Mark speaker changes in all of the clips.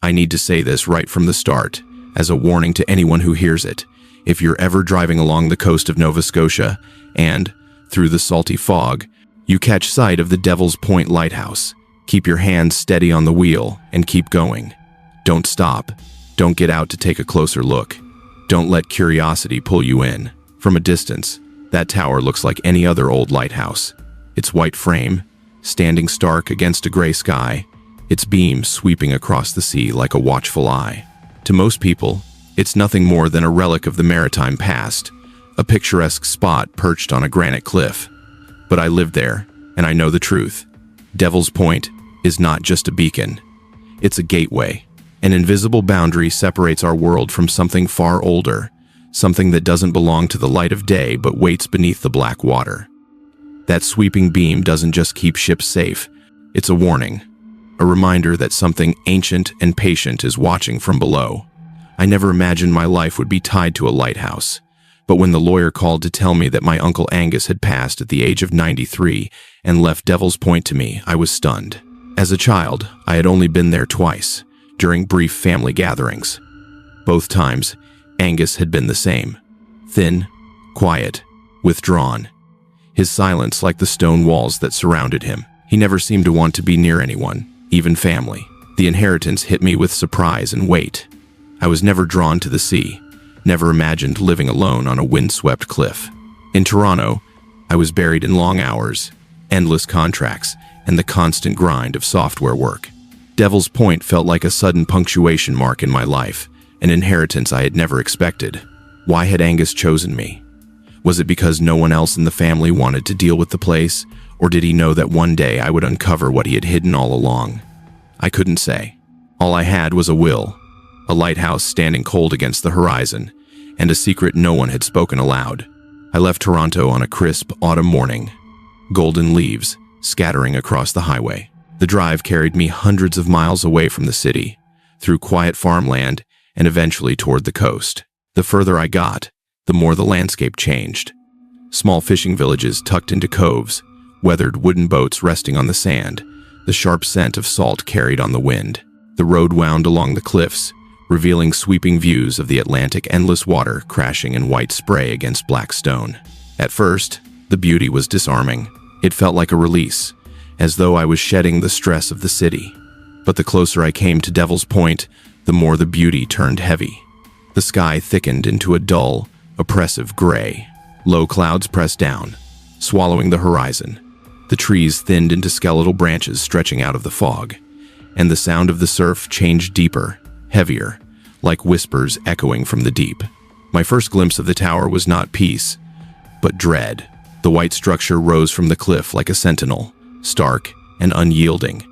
Speaker 1: I need to say this right from the start, as a warning to anyone who hears it. If you're ever driving along the coast of Nova Scotia and, through the salty fog, you catch sight of the Devil's Point Lighthouse, keep your hands steady on the wheel and keep going. Don't stop. Don't get out to take a closer look. Don't let curiosity pull you in. From a distance, that tower looks like any other old lighthouse. Its white frame, standing stark against a gray sky, its beams sweeping across the sea like a watchful eye. To most people, it's nothing more than a relic of the maritime past, a picturesque spot perched on a granite cliff. But I lived there, and I know the truth. Devil's Point is not just a beacon. It's a gateway. An invisible boundary separates our world from something far older, something that doesn't belong to the light of day but waits beneath the black water. That sweeping beam doesn't just keep ships safe, it's a warning, a reminder that something ancient and patient is watching from below. I never imagined my life would be tied to a lighthouse, but when the lawyer called to tell me that my Uncle Angus had passed at the age of 93 and left Devil's Point to me, I was stunned. As a child, I had only been there twice, during brief family gatherings. Both times, Angus had been the same. Thin, quiet, withdrawn. His silence like the stone walls that surrounded him. He never seemed to want to be near anyone, even family. The inheritance hit me with surprise and weight. I was never drawn to the sea, never imagined living alone on a windswept cliff. In Toronto, I was buried in long hours, endless contracts, and the constant grind of software work. Devil's Point felt like a sudden punctuation mark in my life, an inheritance I had never expected. Why had Angus chosen me? Was it because no one else in the family wanted to deal with the place, or did he know that one day I would uncover what he had hidden all along? I couldn't say. All I had was a will, a lighthouse standing cold against the horizon, and a secret no one had spoken aloud. I left Toronto on a crisp autumn morning, golden leaves scattering across the highway. The drive carried me hundreds of miles away from the city, through quiet farmland, and eventually toward the coast. The further I got, the more the landscape changed. Small fishing villages tucked into coves, weathered wooden boats resting on the sand, the sharp scent of salt carried on the wind. The road wound along the cliffs, revealing sweeping views of the Atlantic endless water crashing in white spray against black stone. At first, the beauty was disarming. It felt like a release, as though I was shedding the stress of the city. But the closer I came to Devil's Point, the more the beauty turned heavy. The sky thickened into a dull, oppressive gray. Low clouds pressed down, swallowing the horizon. The trees thinned into skeletal branches stretching out of the fog, and the sound of the surf changed deeper, heavier, like whispers echoing from the deep. My first glimpse of the tower was not peace, but dread. The white structure rose from the cliff like a sentinel, stark and unyielding.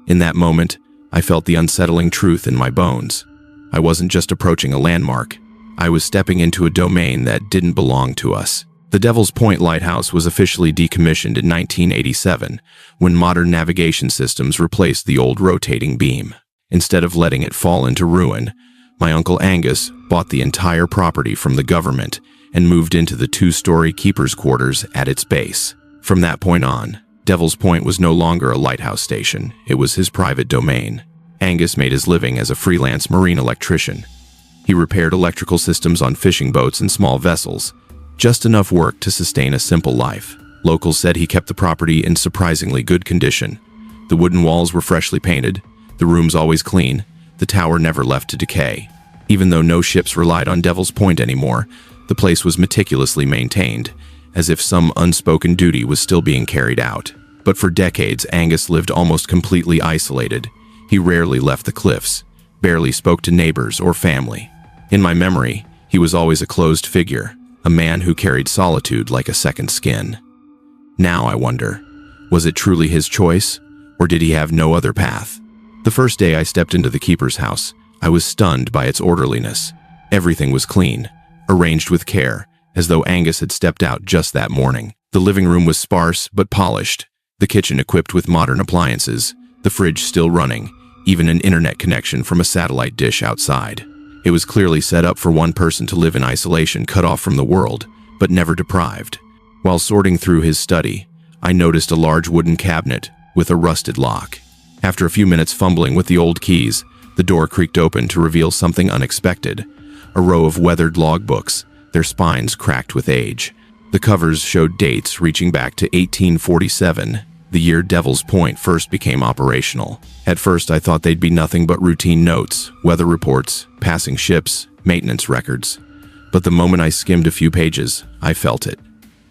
Speaker 1: In that moment, I felt the unsettling truth in my bones. I wasn't just approaching a landmark. I was stepping into a domain that didn't belong to us. The Devil's Point Lighthouse was officially decommissioned in 1987, when modern navigation systems replaced the old rotating beam. Instead of letting it fall into ruin, my Uncle Angus bought the entire property from the government and moved into the two-story keeper's quarters at its base. From that point on, Devil's Point was no longer a lighthouse station. It was his private domain. Angus made his living as a freelance marine electrician. He repaired electrical systems on fishing boats and small vessels, just enough work to sustain a simple life. Locals said he kept the property in surprisingly good condition. The wooden walls were freshly painted, the rooms always clean, the tower never left to decay. Even though no ships relied on Devil's Point anymore, the place was meticulously maintained, as if some unspoken duty was still being carried out. But for decades, Angus lived almost completely isolated. He rarely left the cliffs, barely spoke to neighbors or family. In my memory, he was always a closed figure, a man who carried solitude like a second skin. Now I wonder, was it truly his choice, or did he have no other path? The first day I stepped into the keeper's house, I was stunned by its orderliness. Everything was clean, arranged with care, as though Angus had stepped out just that morning. The living room was sparse but polished, the kitchen equipped with modern appliances, the fridge still running, even an internet connection from a satellite dish outside. It was clearly set up for one person to live in isolation, cut off from the world, but never deprived. While sorting through his study, I noticed a large wooden cabinet with a rusted lock. After a few minutes fumbling with the old keys, The door creaked open to reveal something unexpected. A row of weathered logbooks, their spines cracked with age. The covers showed dates reaching back to 1847, the year Devil's Point first became operational. At first, I thought they'd be nothing but routine notes, weather reports, passing ships, maintenance records. But the moment I skimmed a few pages, I felt it.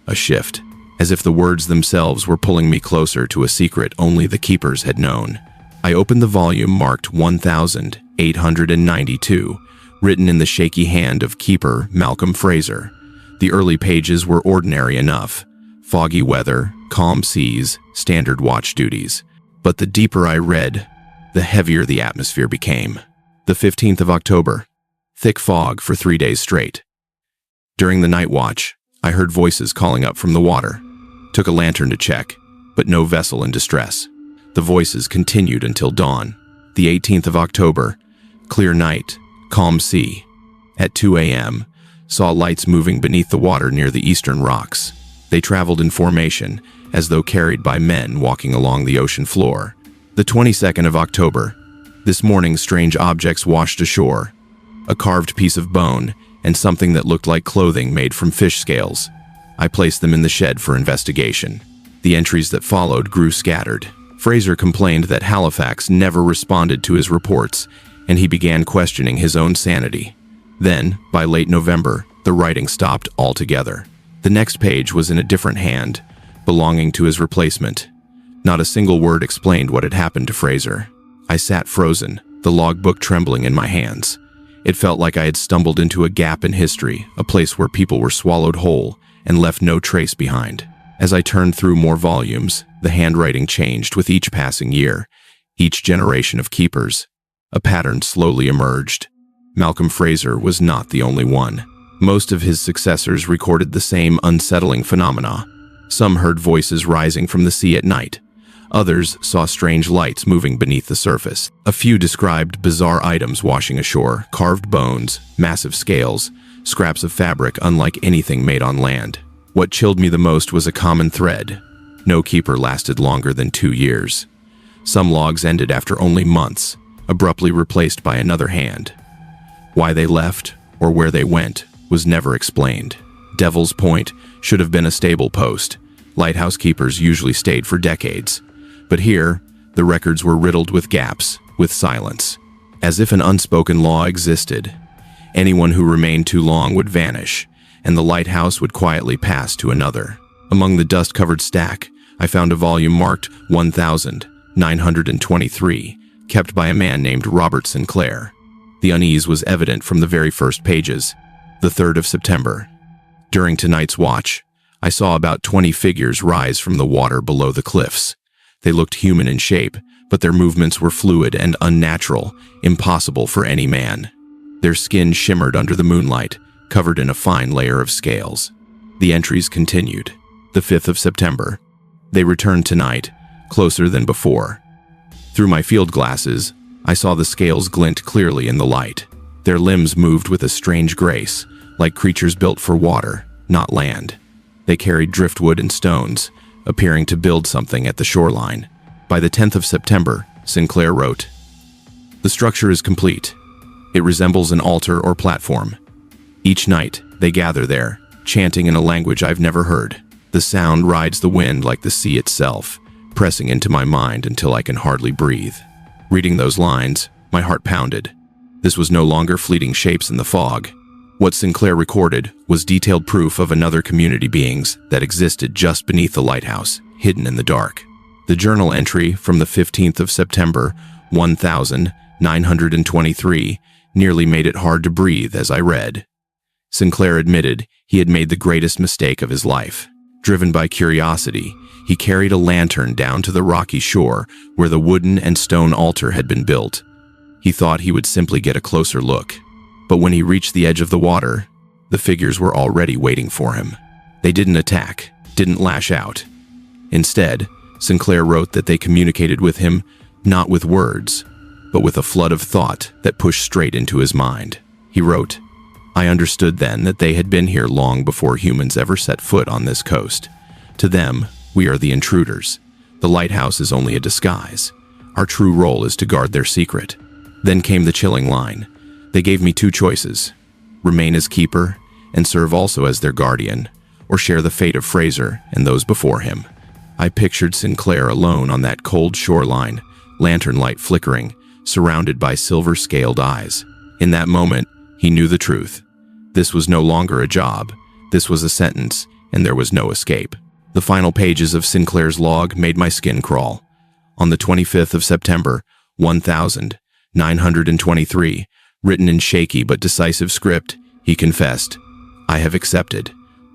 Speaker 1: A shift. As if the words themselves were pulling me closer to a secret only the keepers had known. I opened the volume marked 1892, written in the shaky hand of keeper Malcolm Fraser. The early pages were ordinary enough. Foggy weather, calm seas, standard watch duties. But the deeper I read, the heavier the atmosphere became. The 15th of October. Thick fog for 3 days straight. During the night watch, I heard voices calling up from the water. Took a lantern to check, but no vessel in distress. The voices continued until dawn. The 18th of October. Clear night, calm sea. At 2 a.m., saw lights moving beneath the water near the eastern rocks. They traveled in formation, as though carried by men walking along the ocean floor. The 22nd of October. This morning, strange objects washed ashore. A carved piece of bone, and something that looked like clothing made from fish scales. I placed them in the shed for investigation. The entries that followed grew scattered. Fraser complained that Halifax never responded to his reports, and he began questioning his own sanity. Then, by late November, the writing stopped altogether. The next page was in a different hand, belonging to his replacement. Not a single word explained what had happened to Fraser. I sat frozen, the logbook trembling in my hands. It felt like I had stumbled into a gap in history, a place where people were swallowed whole and left no trace behind. As I turned through more volumes, the handwriting changed with each passing year, each generation of keepers. A pattern slowly emerged. Malcolm Fraser was not the only one. Most of his successors recorded the same unsettling phenomena. Some heard voices rising from the sea at night. Others saw strange lights moving beneath the surface. A few described bizarre items washing ashore, carved bones, massive scales, scraps of fabric unlike anything made on land. What chilled me the most was a common thread. No keeper lasted longer than 2 years. Some logs ended after only months, abruptly replaced by another hand. Why they left, or where they went, was never explained. Devil's Point should have been a stable post. Lighthouse keepers usually stayed for decades. But here, the records were riddled with gaps, with silence. As if an unspoken law existed. Anyone who remained too long would vanish, and the lighthouse would quietly pass to another. Among the dust-covered stack, I found a volume marked 1923, kept by a man named Robert Sinclair. The unease was evident from the very first pages. The 3rd of September. During tonight's watch, I saw about 20 figures rise from the water below the cliffs. They looked human in shape, but their movements were fluid and unnatural, impossible for any man. Their skin shimmered under the moonlight, covered in a fine layer of scales. The entries continued. The 5th of September. They returned tonight, closer than before. Through my field glasses, I saw the scales glint clearly in the light. Their limbs moved with a strange grace, like creatures built for water, not land. They carried driftwood and stones, appearing to build something at the shoreline. By the 10th of September, Sinclair wrote, "The structure is complete. It resembles an altar or platform. Each night, they gather there, chanting in a language I've never heard. The sound rides the wind like the sea itself, pressing into my mind until I can hardly breathe." Reading those lines, my heart pounded. This was no longer fleeting shapes in the fog. What Sinclair recorded was detailed proof of another community beings that existed just beneath the lighthouse, hidden in the dark. The journal entry from the 15th of September, 1923, nearly made it hard to breathe as I read. Sinclair admitted he had made the greatest mistake of his life. Driven by curiosity, he carried a lantern down to the rocky shore where the wooden and stone altar had been built. He thought he would simply get a closer look. But when he reached the edge of the water, the figures were already waiting for him. They didn't attack, didn't lash out. Instead, Sinclair wrote that they communicated with him not with words, but with a flood of thought that pushed straight into his mind. He wrote, "I understood then that they had been here long before humans ever set foot on this coast. To them, we are the intruders. The lighthouse is only a disguise. Our true role is to guard their secret. Then came the chilling line. They gave me two choices: remain as keeper and serve also as their guardian, or share the fate of Fraser and those before him. I pictured Sinclair alone on that cold shoreline, lantern light flickering, surrounded by silver-scaled eyes. In that moment, he knew the truth. This was no longer a job. This was a sentence, and there was no escape. The final pages of Sinclair's log made my skin crawl. On the 25th of September, 1923, written in shaky but decisive script, he confessed, "I have accepted.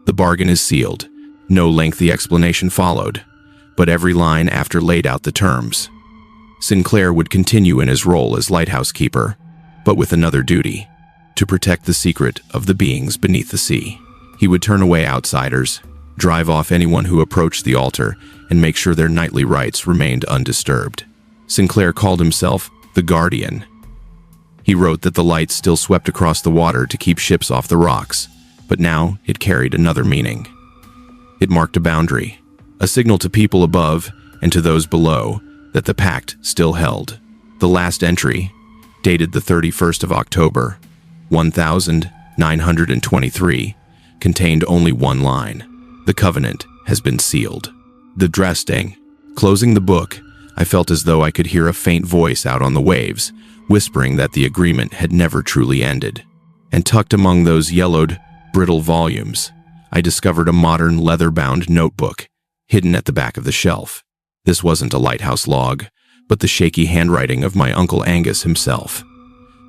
Speaker 1: The bargain is sealed." No lengthy explanation followed, but every line after laid out the terms. Sinclair would continue in his role as lighthouse keeper, but with another duty: to protect the secret of the beings beneath the sea. He would turn away outsiders, drive off anyone who approached the altar, and make sure their nightly rites remained undisturbed. Sinclair called himself the Guardian. He wrote that the light still swept across the water to keep ships off the rocks, but now it carried another meaning. It marked a boundary, a signal to people above and to those below that the pact still held. The last entry, dated the 31st of October, 1923, contained only one line: "The covenant has been sealed." The dress sting. Closing the book, I felt as though I could hear a faint voice out on the waves, whispering that the agreement had never truly ended. And tucked among those yellowed, brittle volumes, I discovered a modern leather-bound notebook, hidden at the back of the shelf. This wasn't a lighthouse log, but the shaky handwriting of my Uncle Angus himself.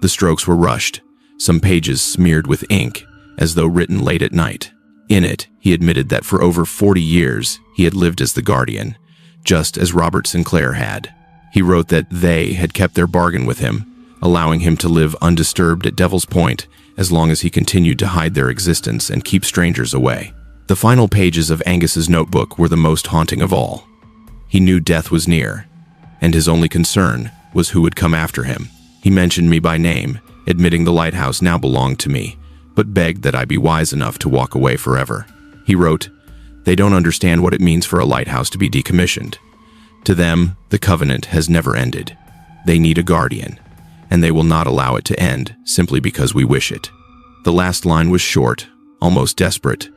Speaker 1: The strokes were rushed, some pages smeared with ink, as though written late at night. In it, he admitted that for over 40 years, he had lived as the Guardian, just as Robert Sinclair had. He wrote that they had kept their bargain with him, allowing him to live undisturbed at Devil's Point as long as he continued to hide their existence and keep strangers away. The final pages of Angus's notebook were the most haunting of all. He knew death was near, and his only concern was who would come after him. He mentioned me by name, admitting the lighthouse now belonged to me, but begged that I be wise enough to walk away forever. He wrote, "They don't understand what it means for a lighthouse to be decommissioned. To them, the covenant has never ended. They need a guardian, and they will not allow it to end simply because we wish it." The last line was short, almost desperate.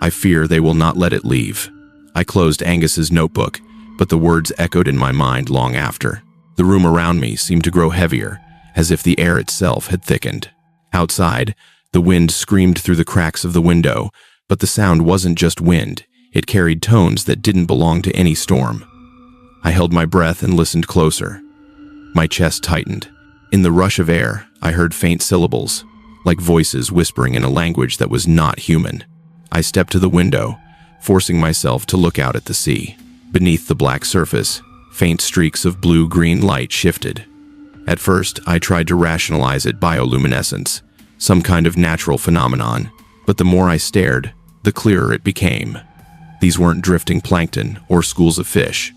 Speaker 1: "I fear they will not let it leave." I closed Angus's notebook, but the words echoed in my mind long after. The room around me seemed to grow heavier, as if the air itself had thickened. Outside, the wind screamed through the cracks of the window, but the sound wasn't just wind. It carried tones that didn't belong to any storm. I held my breath and listened closer. My chest tightened. In the rush of air, I heard faint syllables, like voices whispering in a language that was not human. I stepped to the window, forcing myself to look out at the sea. Beneath the black surface, faint streaks of blue-green light shifted. At first, I tried to rationalize it bioluminescence, some kind of natural phenomenon, but the more I stared, the clearer it became. These weren't drifting plankton or schools of fish.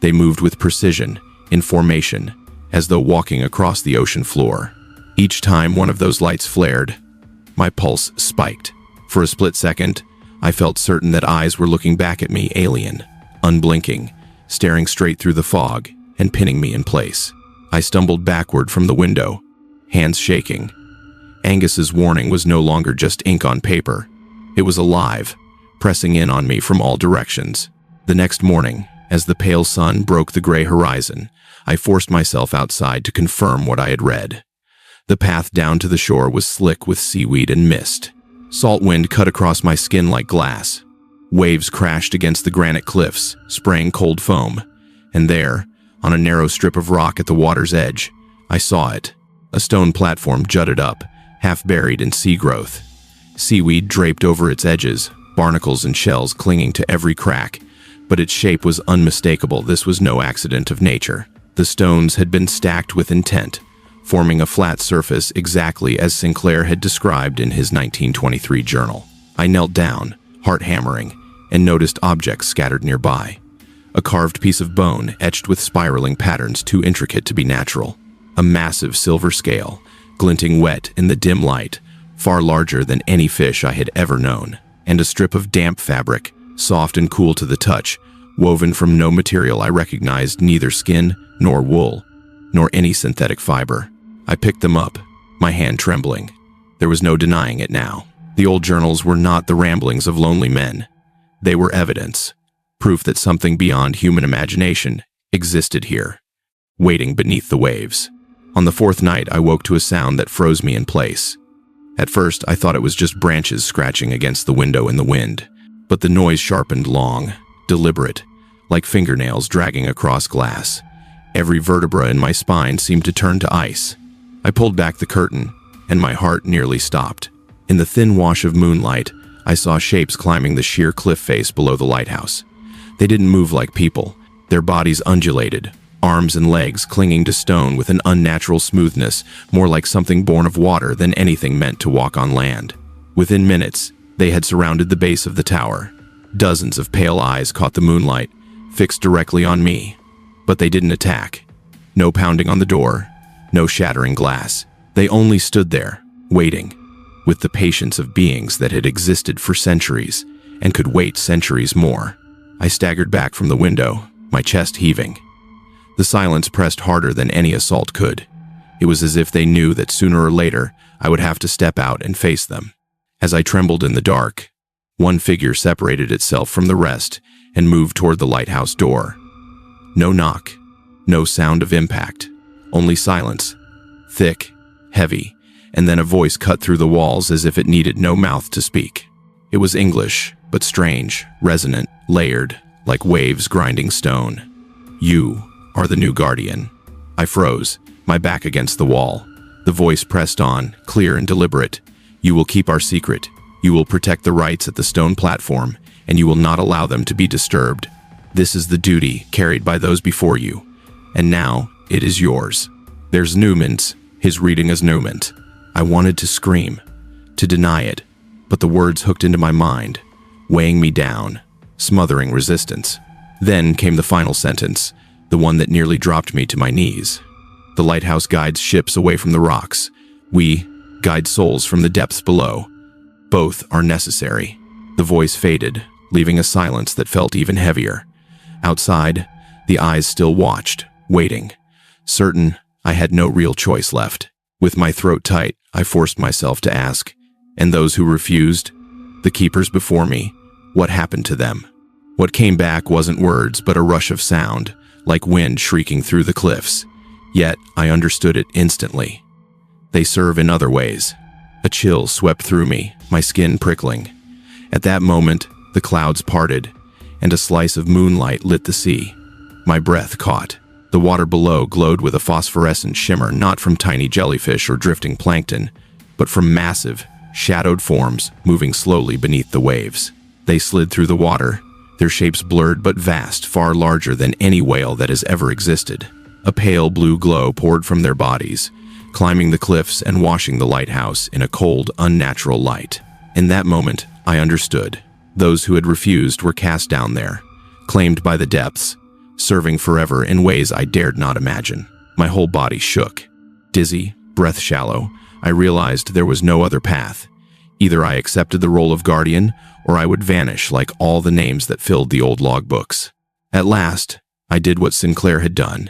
Speaker 1: They moved with precision, in formation, as though walking across the ocean floor. Each time one of those lights flared, my pulse spiked. For a split second, I felt certain that eyes were looking back at me, alien, unblinking, staring straight through the fog and pinning me in place. I stumbled backward from the window, hands shaking. Angus's warning was no longer just ink on paper. It was alive, pressing in on me from all directions. The next morning, as the pale sun broke the gray horizon, I forced myself outside to confirm what I had read. The path down to the shore was slick with seaweed and mist. Salt wind cut across my skin like glass. Waves crashed against the granite cliffs, spraying cold foam. And there, on a narrow strip of rock at the water's edge, I saw it. A stone platform jutted up, half buried in sea growth. Seaweed draped over its edges, barnacles and shells clinging to every crack, but its shape was unmistakable. This was no accident of nature. The stones had been stacked with intent, forming a flat surface exactly as Sinclair had described in his 1923 journal. I knelt down, heart hammering, and noticed objects scattered nearby. A carved piece of bone etched with spiraling patterns too intricate to be natural. A massive silver scale, glinting wet in the dim light, far larger than any fish I had ever known. And a strip of damp fabric, soft and cool to the touch, woven from no material I recognized, neither skin nor wool, nor any synthetic fiber. I picked them up, my hand trembling. There was no denying it now. The old journals were not the ramblings of lonely men. They were evidence, proof that something beyond human imagination existed here, waiting beneath the waves. On the fourth night, I woke to a sound that froze me in place. At first, I thought it was just branches scratching against the window in the wind, but the noise sharpened long, deliberate, like fingernails dragging across glass. Every vertebra in my spine seemed to turn to ice. I pulled back the curtain, and my heart nearly stopped. In the thin wash of moonlight, I saw shapes climbing the sheer cliff face below the lighthouse. They didn't move like people. Their bodies undulated, arms and legs clinging to stone with an unnatural smoothness, more like something born of water than anything meant to walk on land. Within minutes, they had surrounded the base of the tower. Dozens of pale eyes caught the moonlight, fixed directly on me. But they didn't attack. No pounding on the door, no shattering glass. They only stood there, waiting, with the patience of beings that had existed for centuries and could wait centuries more. I staggered back from the window, my chest heaving. The silence pressed harder than any assault could. It was as if they knew that sooner or later I would have to step out and face them. As I trembled in the dark, one figure separated itself from the rest and moved toward the lighthouse door. No knock, no sound of impact, only silence, thick, heavy, and then a voice cut through the walls as if it needed no mouth to speak. It was English, but strange, resonant, layered, like waves grinding stone. "You are the new guardian." I froze, my back against the wall. The voice pressed on, clear and deliberate. "You will keep our secret. You will protect the rights at the stone platform, and you will not allow them to be disturbed. This is the duty carried by those before you, and now it is yours." There's Newman's, his reading as Newman. I wanted to scream, to deny it, but the words hooked into my mind, weighing me down, smothering resistance. Then came the final sentence, the one that nearly dropped me to my knees. "The lighthouse guides ships away from the rocks. We guide souls from the depths below. Both are necessary." The voice faded, leaving a silence that felt even heavier. Outside, the eyes still watched, waiting, certain I had no real choice left. With my throat tight, I forced myself to ask, "And those who refused? The keepers before me, what happened to them?" What came back wasn't words, but a rush of sound, like wind shrieking through the cliffs. Yet, I understood it instantly. "They serve in other ways." A chill swept through me, my skin prickling. At that moment, the clouds parted, and a slice of moonlight lit the sea. My breath caught. The water below glowed with a phosphorescent shimmer, not from tiny jellyfish or drifting plankton, but from massive, shadowed forms moving slowly beneath the waves. They slid through the water, their shapes blurred but vast, far larger than any whale that has ever existed. A pale blue glow poured from their bodies, climbing the cliffs and washing the lighthouse in a cold, unnatural light. In that moment, I understood. Those who had refused were cast down there, claimed by the depths, serving forever in ways I dared not imagine. My whole body shook. Dizzy, breath shallow, I realized there was no other path. Either I accepted the role of guardian, or I would vanish like all the names that filled the old logbooks. At last, I did what Sinclair had done,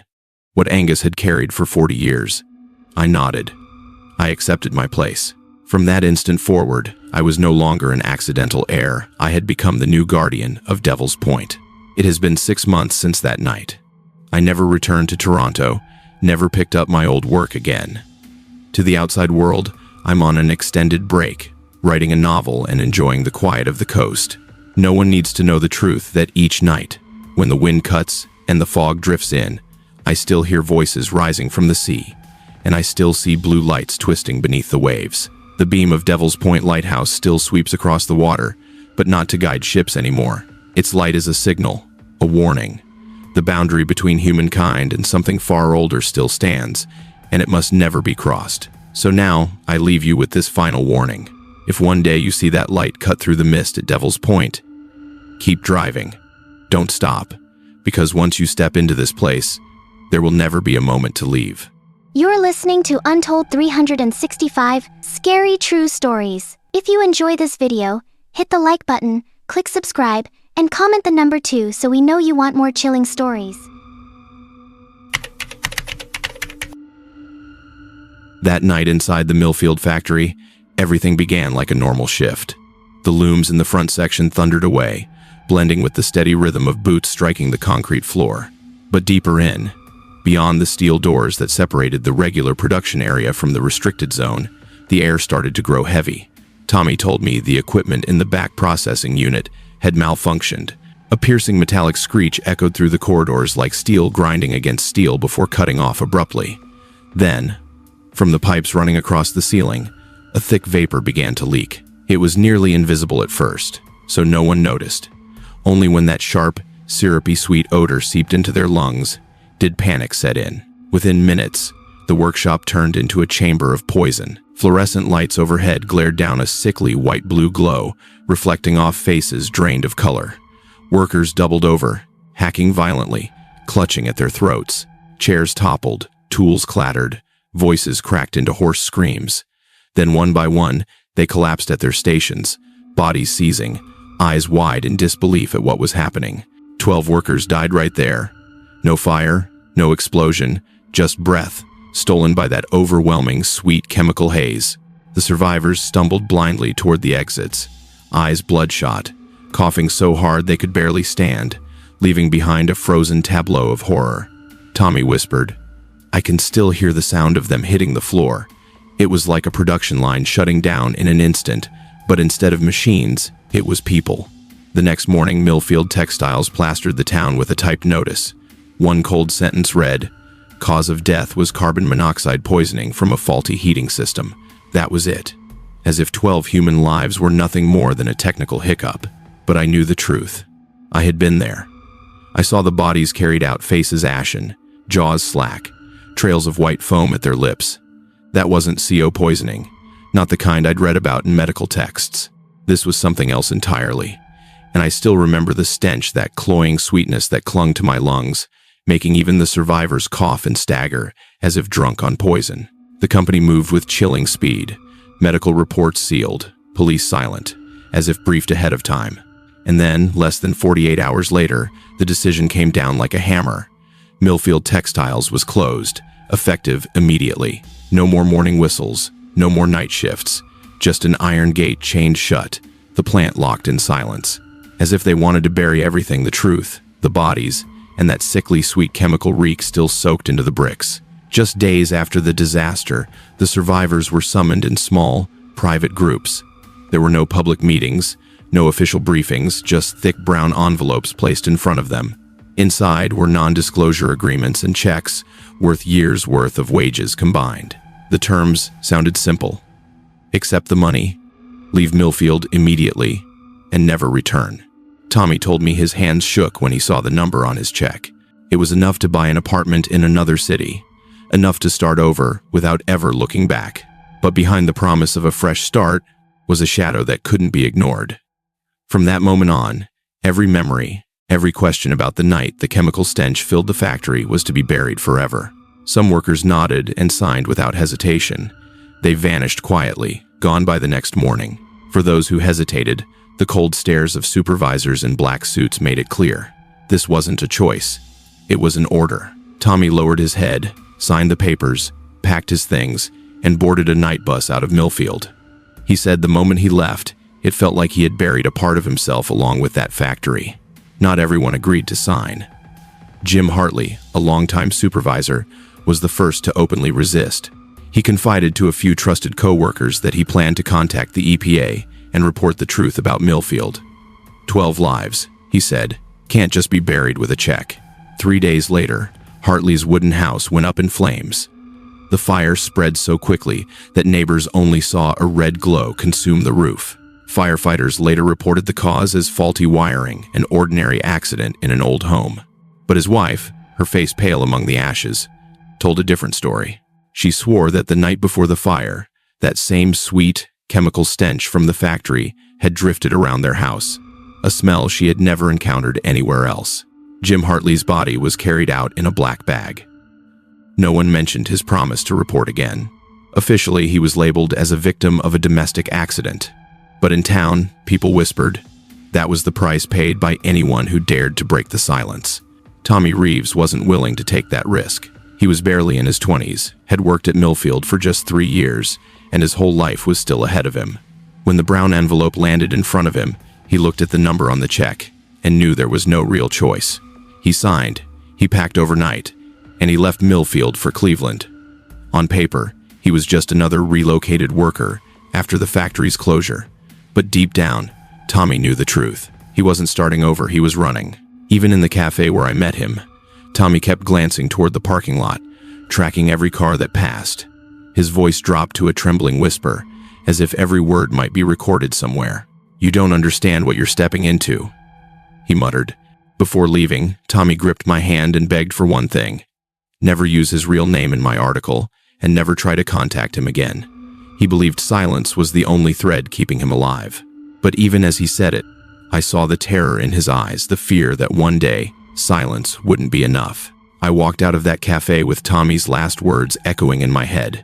Speaker 1: what Angus had carried for 40 years. I nodded. I accepted my place. From that instant forward, I was no longer an accidental heir. I had become the new guardian of Devil's Point. It has been 6 months since that night. I never returned to Toronto, never picked up my old work again. To the outside world, I'm on an extended break, writing a novel and enjoying the quiet of the coast. No one needs to know the truth that each night, when the wind cuts and the fog drifts in, I still hear voices rising from the sea, and I still see blue lights twisting beneath the waves. The beam of Devil's Point Lighthouse still sweeps across the water, but not to guide ships anymore. Its light is a signal, a warning. The boundary between humankind and something far older still stands, and it must never be crossed. So now, I leave you with this final warning. If one day you see that light cut through the mist at Devil's Point, keep driving. Don't stop, because once you step into this place, there will never be a moment to leave.
Speaker 2: You're listening to Untold 365 Scary True Stories. If you enjoy this video, hit the like button, click subscribe, and comment the number 2 so we know you want more chilling stories.
Speaker 1: That night inside the Milfield factory, everything began like a normal shift. The looms in the front section thundered away, blending with the steady rhythm of boots striking the concrete floor. But deeper in, beyond the steel doors that separated the regular production area from the restricted zone, the air started to grow heavy. Tommy told me the equipment in the back processing unit had malfunctioned. A piercing metallic screech echoed through the corridors like steel grinding against steel before cutting off abruptly. Then, from the pipes running across the ceiling, a thick vapor began to leak. It was nearly invisible at first, so no one noticed. Only when that sharp, syrupy sweet odor seeped into their lungs did panic set in. Within minutes, the workshop turned into a chamber of poison. Fluorescent lights overhead glared down a sickly white-blue glow, reflecting off faces drained of color. Workers doubled over, hacking violently, clutching at their throats. Chairs toppled, tools clattered, voices cracked into hoarse screams. Then one by one, they collapsed at their stations, bodies seizing, eyes wide in disbelief at what was happening. 12 workers died right there. No fire, no explosion, just breath, stolen by that overwhelming, sweet chemical haze. The survivors stumbled blindly toward the exits, eyes bloodshot, coughing so hard they could barely stand, leaving behind a frozen tableau of horror. Tommy whispered, "I can still hear the sound of them hitting the floor." It was like a production line shutting down in an instant, but instead of machines, it was people. The next morning, Milfield Textiles plastered the town with a typed notice. One cold sentence read, "Cause of death was carbon monoxide poisoning from a faulty heating system." That was it. As if 12 human lives were nothing more than a technical hiccup. But I knew the truth. I had been there. I saw the bodies carried out, faces ashen, jaws slack, trails of white foam at their lips. That wasn't CO poisoning, not the kind I'd read about in medical texts. This was something else entirely. And I still remember the stench, that cloying sweetness that clung to my lungs, making even the survivors cough and stagger, as if drunk on poison. The company moved with chilling speed, medical reports sealed, police silent, as if briefed ahead of time. And then, less than 48 hours later, the decision came down like a hammer. Milfield Textiles was closed, effective immediately. No more morning whistles, no more night shifts, just an iron gate chained shut, the plant locked in silence. As if they wanted to bury everything, the truth, the bodies, and that sickly sweet chemical reek still soaked into the bricks. Just days after the disaster, the survivors were summoned in small, private groups. There were no public meetings, no official briefings, just thick brown envelopes placed in front of them. Inside were non-disclosure agreements and checks worth years' worth of wages combined. The terms sounded simple. Accept the money, leave Milfield immediately, and never return. Tommy told me his hands shook when he saw the number on his check. It was enough to buy an apartment in another city, enough to start over without ever looking back. But behind the promise of a fresh start was a shadow that couldn't be ignored. From that moment on, every memory, every question about the night the chemical stench filled the factory was to be buried forever. Some workers nodded and signed without hesitation. They vanished quietly, gone by the next morning. For those who hesitated, the cold stares of supervisors in black suits made it clear. This wasn't a choice. It was an order. Tommy lowered his head, signed the papers, packed his things, and boarded a night bus out of Milfield. He said the moment he left, it felt like he had buried a part of himself along with that factory. Not everyone agreed to sign. Jim Hartley, a longtime supervisor, was the first to openly resist. He confided to a few trusted co-workers that he planned to contact the EPA and report the truth about Milfield. 12 lives, he said, can't just be buried with a check. 3 days later, Hartley's wooden house went up in flames. The fire spread so quickly that neighbors only saw a red glow consume the roof. Firefighters later reported the cause as faulty wiring, an ordinary accident in an old home. But his wife, her face pale among the ashes, told a different story. She swore that the night before the fire, that same sweet, chemical stench from the factory had drifted around their house, a smell she had never encountered anywhere else. Jim Hartley's body was carried out in a black bag. No one mentioned his promise to report again. Officially, he was labeled as a victim of a domestic accident. But in town, people whispered, that was the price paid by anyone who dared to break the silence. Tommy Reeves wasn't willing to take that risk. He was barely in his 20s, had worked at Milfield for just 3 years, and his whole life was still ahead of him. When the brown envelope landed in front of him, he looked at the number on the check and knew there was no real choice. He signed, he packed overnight, and he left Milfield for Cleveland. On paper, he was just another relocated worker after the factory's closure. But deep down, Tommy knew the truth. He wasn't starting over, he was running. Even in the cafe where I met him, Tommy kept glancing toward the parking lot, tracking every car that passed. His voice dropped to a trembling whisper, as if every word might be recorded somewhere. "You don't understand what you're stepping into," he muttered. Before leaving, Tommy gripped my hand and begged for one thing: never use his real name in my article, and never try to contact him again. He believed silence was the only thread keeping him alive. But even as he said it, I saw the terror in his eyes, the fear that one day, silence wouldn't be enough. I walked out of that cafe with Tommy's last words echoing in my head.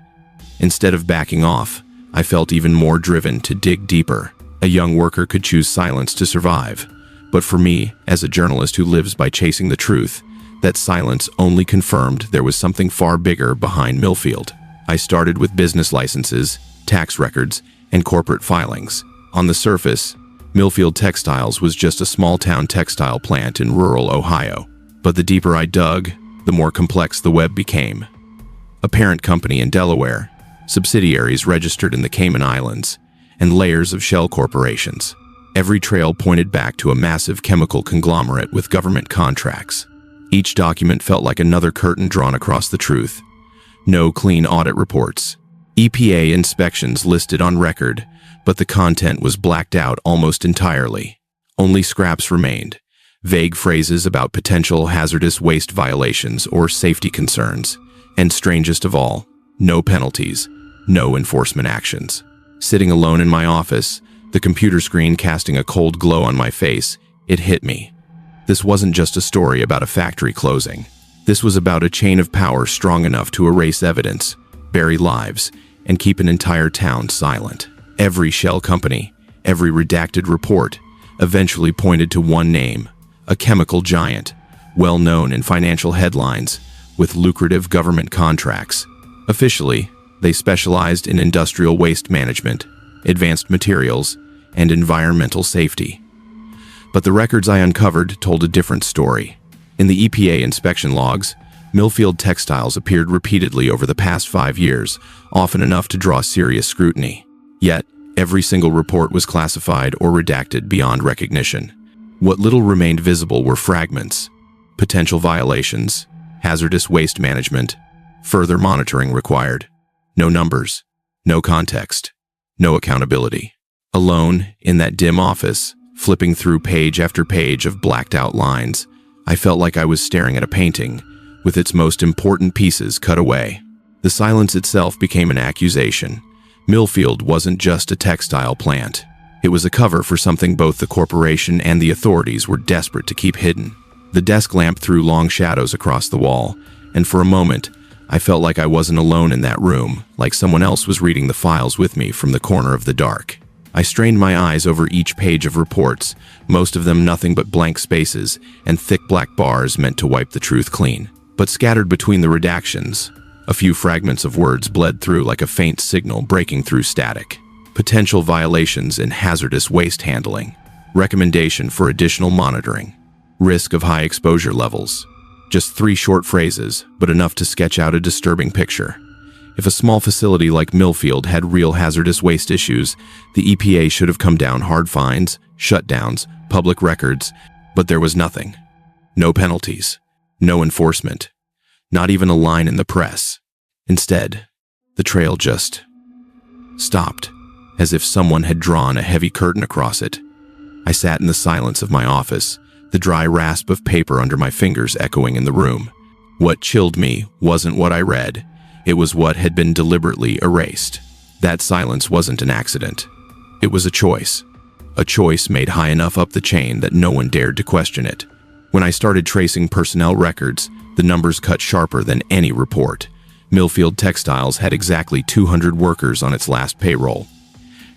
Speaker 1: Instead of backing off, I felt even more driven to dig deeper. A young worker could choose silence to survive. But for me, as a journalist who lives by chasing the truth, that silence only confirmed there was something far bigger behind Milfield. I started with business licenses, tax records, and corporate filings. On the surface, Milfield Textiles was just a small-town textile plant in rural Ohio. But the deeper I dug, the more complex the web became. A parent company in Delaware, subsidiaries registered in the Cayman Islands, and layers of shell corporations. Every trail pointed back to a massive chemical conglomerate with government contracts. Each document felt like another curtain drawn across the truth. No clean audit reports. EPA inspections listed on record, but the content was blacked out almost entirely. Only scraps remained. Vague phrases about potential hazardous waste violations or safety concerns. And strangest of all, no penalties, no enforcement actions. Sitting alone in my office, the computer screen casting a cold glow on my face, it hit me. This wasn't just a story about a factory closing. This was about a chain of power strong enough to erase evidence, bury lives, and keep an entire town silent. Every shell company, every redacted report, eventually pointed to one name, a chemical giant, well known in financial headlines, with lucrative government contracts. Officially, they specialized in industrial waste management, advanced materials, and environmental safety. But the records I uncovered told a different story. In the EPA inspection logs, Milfield Textiles appeared repeatedly over the past 5 years, often enough to draw serious scrutiny. Yet, every single report was classified or redacted beyond recognition. What little remained visible were fragments, potential violations, hazardous waste management, further monitoring required. No numbers, no context, no accountability. Alone, in that dim office, flipping through page after page of blacked-out lines, I felt like I was staring at a painting, with its most important pieces cut away. The silence itself became an accusation. Milfield wasn't just a textile plant. It was a cover for something both the corporation and the authorities were desperate to keep hidden. The desk lamp threw long shadows across the wall, and for a moment, I felt like I wasn't alone in that room, like someone else was reading the files with me from the corner of the dark. I strained my eyes over each page of reports, most of them nothing but blank spaces and thick black bars meant to wipe the truth clean. But scattered between the redactions, a few fragments of words bled through like a faint signal breaking through static. Potential violations in hazardous waste handling. Recommendation for additional monitoring. Risk of high exposure levels. Just 3 short phrases, but enough to sketch out a disturbing picture. If a small facility like Milfield had real hazardous waste issues, the EPA should have come down hard fines, shutdowns, public records, but there was nothing. No penalties. No enforcement. Not even a line in the press. Instead, the trail just stopped, as if someone had drawn a heavy curtain across it. I sat in the silence of my office, the dry rasp of paper under my fingers echoing in the room. What chilled me wasn't what I read. It was what had been deliberately erased. That silence wasn't an accident. It was a choice. A choice made high enough up the chain that no one dared to question it. When I started tracing personnel records, the numbers cut sharper than any report. Milfield Textiles had exactly 200 workers on its last payroll.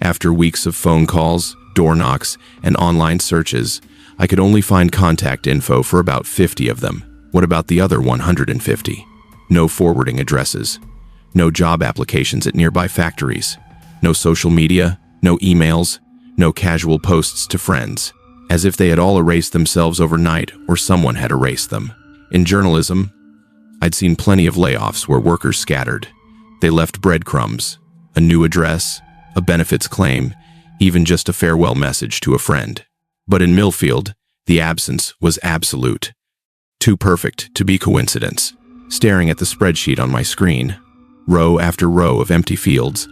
Speaker 1: After weeks of phone calls, door knocks, and online searches, I could only find contact info for about 50 of them. What about the other 150? No forwarding addresses. No job applications at nearby factories. No social media, no emails, no casual posts to friends. As if they had all erased themselves overnight or someone had erased them. In journalism, I'd seen plenty of layoffs where workers scattered. They left breadcrumbs, a new address, a benefits claim, even just a farewell message to a friend. But in Milfield, the absence was absolute. Too perfect to be coincidence. Staring at the spreadsheet on my screen, row after row of empty fields,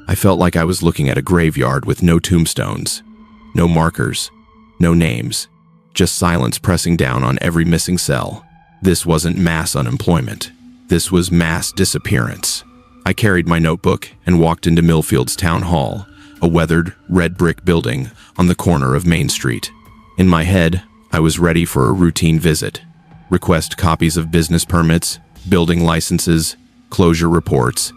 Speaker 1: I felt like I was looking at a graveyard with no tombstones, no markers, no names, just silence pressing down on every missing cell. This wasn't mass unemployment. This was mass disappearance. I carried my notebook and walked into Milfield's town hall, a weathered, red brick building on the corner of Main Street. In my head, I was ready for a routine visit. Request copies of business permits, building licenses, closure reports.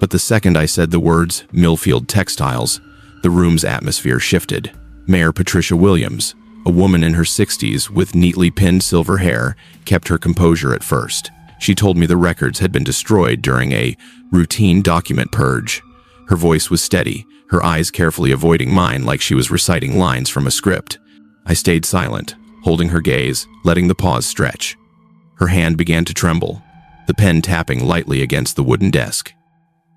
Speaker 1: But the second I said the words Milfield Textiles, the room's atmosphere shifted. Mayor Patricia Williams, a woman in her 60s with neatly pinned silver hair, kept her composure at first. She told me the records had been destroyed during a routine document purge. Her voice was steady, her eyes carefully avoiding mine like she was reciting lines from a script. I stayed silent, holding her gaze, letting the pause stretch. Her hand began to tremble, the pen tapping lightly against the wooden desk.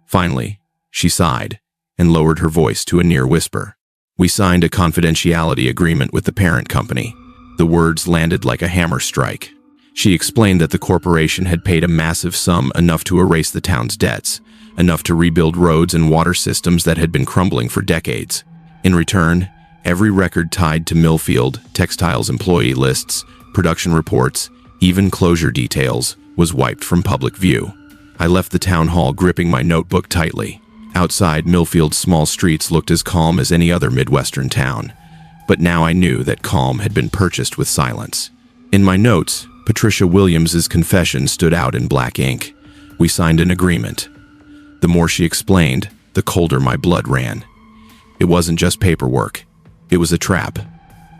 Speaker 1: Finally, she sighed and lowered her voice to a near whisper. We signed a confidentiality agreement with the parent company. The words landed like a hammer strike. She explained that the corporation had paid a massive sum, enough to erase the town's debts, enough to rebuild roads and water systems that had been crumbling for decades. In return, every record tied to Milfield Textiles employee lists, production reports, even closure details, was wiped from public view. I left the town hall gripping my notebook tightly. Outside, Milfield's small streets looked as calm as any other Midwestern town. But now I knew that calm had been purchased with silence. In my notes, Patricia Williams's confession stood out in black ink. We signed an agreement. The more she explained, the colder my blood ran. It wasn't just paperwork. It was a trap,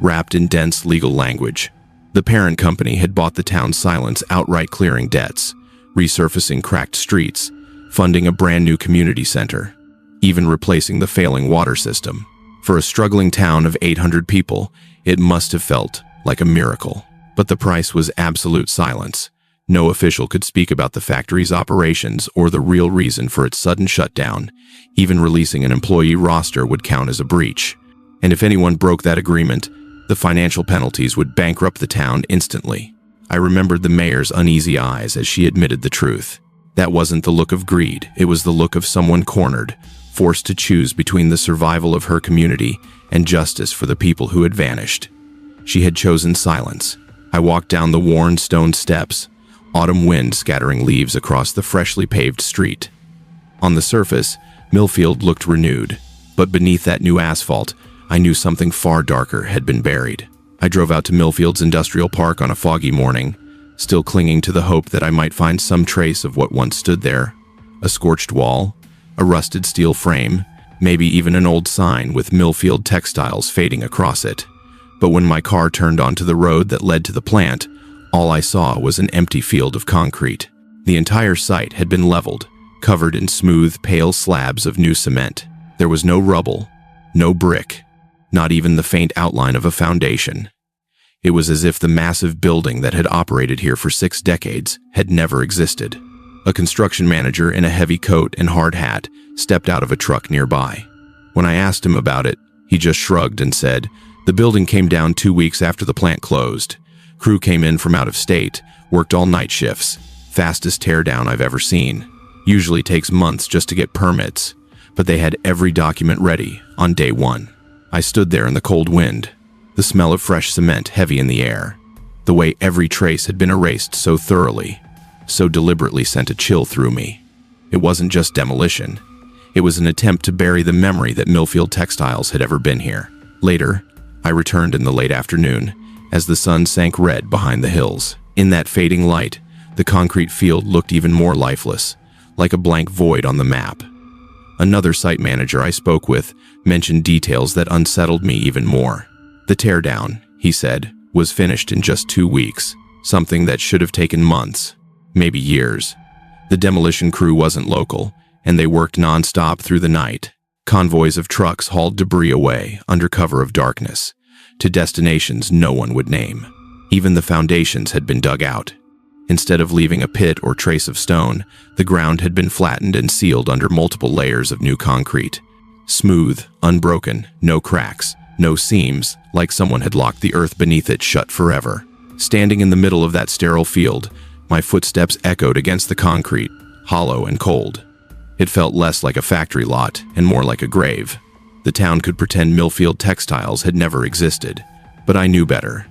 Speaker 1: wrapped in dense legal language. The parent company had bought the town's silence, outright clearing debts, resurfacing cracked streets, funding a brand new community center, even replacing the failing water system. For a struggling town of 800 people, it must have felt like a miracle. But the price was absolute silence. No official could speak about the factory's operations or the real reason for its sudden shutdown. Even releasing an employee roster would count as a breach. And if anyone broke that agreement, the financial penalties would bankrupt the town instantly. I remembered the mayor's uneasy eyes as she admitted the truth. That wasn't the look of greed, it was the look of someone cornered, forced to choose between the survival of her community and justice for the people who had vanished. She had chosen silence. I walked down the worn stone steps, autumn wind scattering leaves across the freshly paved street. On the surface, Milfield looked renewed, but beneath that new asphalt, I knew something far darker had been buried. I drove out to Milfield's industrial park on a foggy morning, still clinging to the hope that I might find some trace of what once stood there. A scorched wall, a rusted steel frame, maybe even an old sign with Milfield Textiles fading across it. But when my car turned onto the road that led to the plant, all I saw was an empty field of concrete. The entire site had been leveled, covered in smooth, pale slabs of new cement. There was no rubble, no brick, not even the faint outline of a foundation. It was as if the massive building that had operated here for 6 decades had never existed. A construction manager in a heavy coat and hard hat stepped out of a truck nearby. When I asked him about it, he just shrugged and said, "The building came down 2 weeks after the plant closed. Crew came in from out of state, worked all night shifts. Fastest teardown I've ever seen. Usually takes months just to get permits, but they had every document ready on day 1. I stood there in the cold wind, the smell of fresh cement heavy in the air. The way every trace had been erased so thoroughly, so deliberately sent a chill through me. It wasn't just demolition. It was an attempt to bury the memory that Milfield Textiles had ever been here. Later, I returned in the late afternoon, as the sun sank red behind the hills. In that fading light, the concrete field looked even more lifeless, like a blank void on the map. Another site manager I spoke with mentioned details that unsettled me even more. The teardown, he said, was finished in just 2 weeks, something that should have taken months, maybe years. The demolition crew wasn't local, and they worked non-stop through the night. Convoys of trucks hauled debris away under cover of darkness to destinations no one would name. Even the foundations had been dug out. Instead of leaving a pit or trace of stone, the ground had been flattened and sealed under multiple layers of new concrete. Smooth, unbroken, no cracks, no seams, like someone had locked the earth beneath it shut forever. Standing in the middle of that sterile field, my footsteps echoed against the concrete, hollow and cold. It felt less like a factory lot and more like a grave. The town could pretend Milfield textiles had never existed, but I knew better.